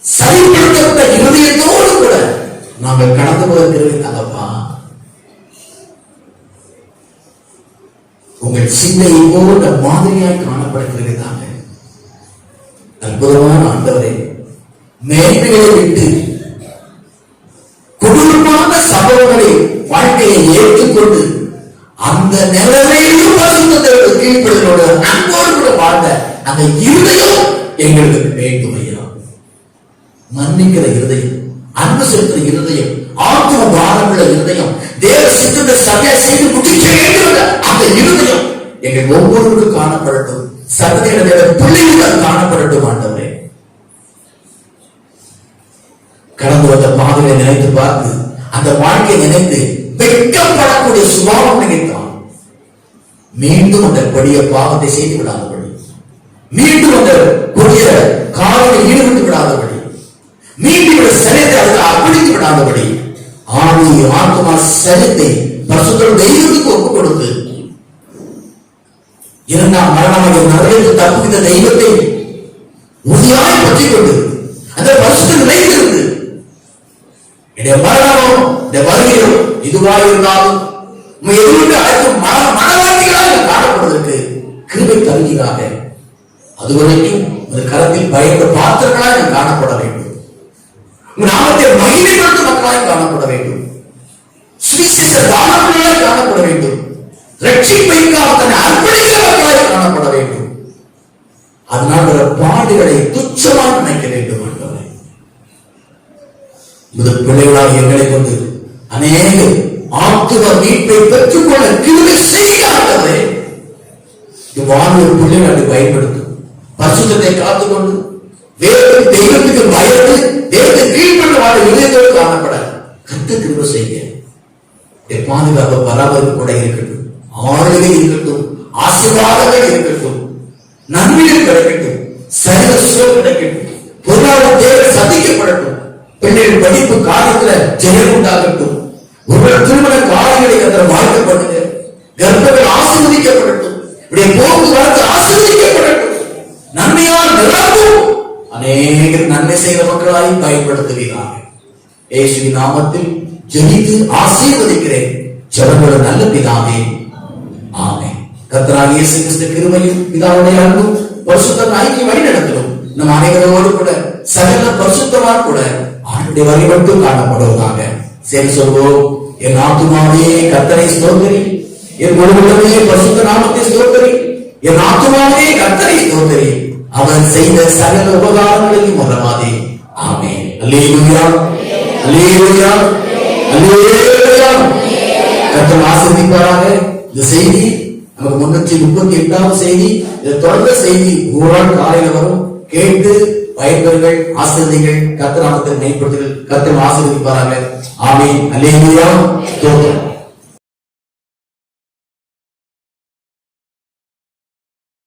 சரிப்படுத்தப்பட்ட இருதயத்தோடு கூட நாங்கள் கடந்து போக தெரிவித்தாங்கப்பா. உங்கள் சிந்தையை போல மாதிரியாய் காணப்படுகிறதாங்க. அற்புதமான ஆண்டவரே, மேன்மைகளை விட்டு கொடூரமான சம்பவங்களை வாழ்க்கையை ஏற்றுக்கொண்டு அந்த நிலைமையிலும் கீழ்ப்படுகளோட அன்போடு கூட வாழ்ந்த அந்த இருதயம் எங்களுக்கு வேண்டும் ஐயா. மன்னிக்கிற இருதயம், அன்பு செலுத்துற இருதயம், ஆத்ம பாரமுள்ள இருதயம், தேவ சித்தத்தை சரியா செய்து முடிக்க வேண்டும் அந்த இருதயம் எங்கள் ஒவ்வொருவருக்கும் காணப்படட்டும். சந்ததியிட பிள்ளைகள் காணப்படட்டும் ஆண்டவரே. கடந்து வந்த பாதையை நினைத்து பார்த்து அந்த வாழ்க்கையை நினைத்து வெட்கப்படக்கூடிய சுபாவம் நினைத்தான். மீண்டும் அந்த கொடிய பாவத்தை செய்து விடாதபடி, மீண்டும் அந்த கொடிய காலையில் ஈடுபட்டு விடாதபடி, மீண்டும் சரீரத்தை அதில் அர்ப்பணித்து விடாதபடி ஆவி ஆத்மா சரீரத்தை பரிசுத்த தெய்வத்துக்கு ஒப்புக் கொடுத்து இரண்டாம் மரணமாக நரகத்தை தப்புவித்த தெய்வத்தை உறுதியாய் பற்றிக் கொண்டு அந்த பரிசுத்த நிலைத்திருந்து என்னுடைய மரணமோ இந்த வருகையோ இதுவாக இருந்தாலும் எதிர்த்து அழைக்கும் மனவாதிகளாக காணப்படுவதற்கு கிருபை தருகிறாக. அதுவரைக்கும் ஒரு கரத்தில் பயந்த பாத்திரங்களாக காணப்பட வேண்டும். நாமத்தை மகிமைப்படுத்த மக்களாய் காணப்பட வேண்டும். சுவிசேஷ தானங்களாய் காணப்பட வேண்டும். ரட்சிப்பைக்காக தன்னை அர்ப்பணித்த மக்களாய் காணப்பட வேண்டும். அதனால் வர பாடுகளை துச்சமாக நினைக்க வேண்டும். முதல் பிள்ளைகளாக எங்களை கொண்டு அநேக ஆத்துவ மீட்பை பெற்றுக்கொள்ள கிருபை செய்யாதவரே வாழ்வு பிள்ளைகளை பயன்படுத்தும். பரிசுத்தத்தை காத்துக்கொண்டு வேறு தெய்வத்துக்கு பயந்து தேவத்தை கீழ்பட்டு வாழ இதயத்தோடு காணப்பட கத்து கிருபை செய்ய பாதுகாப்பு பராமரிப்பு கூட இருக்கட்டும், ஆளுகை இருக்கட்டும், ஆசீர்வாதங்கள் இருக்கட்டும், நன்மைகள் கிடைக்கட்டும், சரீர சுகம் கிடைக்கட்டும், பொருளாதார தேவை சந்திக்கப்படட்டும், பிள்ளைகள் படிப்பு காலத்துல ஜெயம் உண்டாகட்டும், ஒருவர் திருமண காரியங்களை கத்தர் வாழ்க்கப்படுங்க, கர்ப்பங்கள் ஆசீர்வதிக்கப்படட்டும், இப்படியே போக்குவரத்து ஆசீர்வதிக்கப்படட்டும், நன்மையால் நிரம்பும் அநேக நன்மை செய்கிற மக்களாய் பயன்படுத்துகிறார். இயேசுவின் நாமத்தில் ஜெபித்து ஆசீர்வதிக்கிறேன். ஜெபங்களோட நல்ல பிதாவே, ஆமென். கர்த்தராகிய இயேசு கிறிஸ்து கிருபையும் பிதாவுடைய அன்பும் பரிசுத்த ஐக்கியம் வழி நடத்தலும் நம் அனைவரோடு கூட சகல பரிசுத்தவான் கூட ஆண்டுடைய வழி மட்டும் காணப்படுவதாக. சரி சொல்வோம். என் ஆத்துமாவே கர்த்தரை ஸ்தோத்திரி, என் முழுவதுமே பரிசுத்த நாமத்தை ஸ்தோத்திரி, என் ஆத்துமாவே கர்த்தரை ஸ்தோத்திரி, அவர் செய்த சகல உபகாரங்களையும் மறவாதே. ஆமென். அல்லேலூயா, அல்லேலூயா, அல்லேலூயா. கர்த்தர் ஆசீர்வதிப்பாராக. இந்த செய்தி நமக்கு 338வது செய்தி. இதை தொடர்ந்த செய்தி ஒரு நாள் காலையில வரும். கேட்டு பயன்பெறுங்கள், ஆசீர்வதிகள், கர்த்தர் நாமத்தை மேம்படுத்துங்கள். கர்த்தர் ஆசீர்வதிப்பாராக. ஆமென். அல்லேலூயா. ஸ்தோத்திரம்.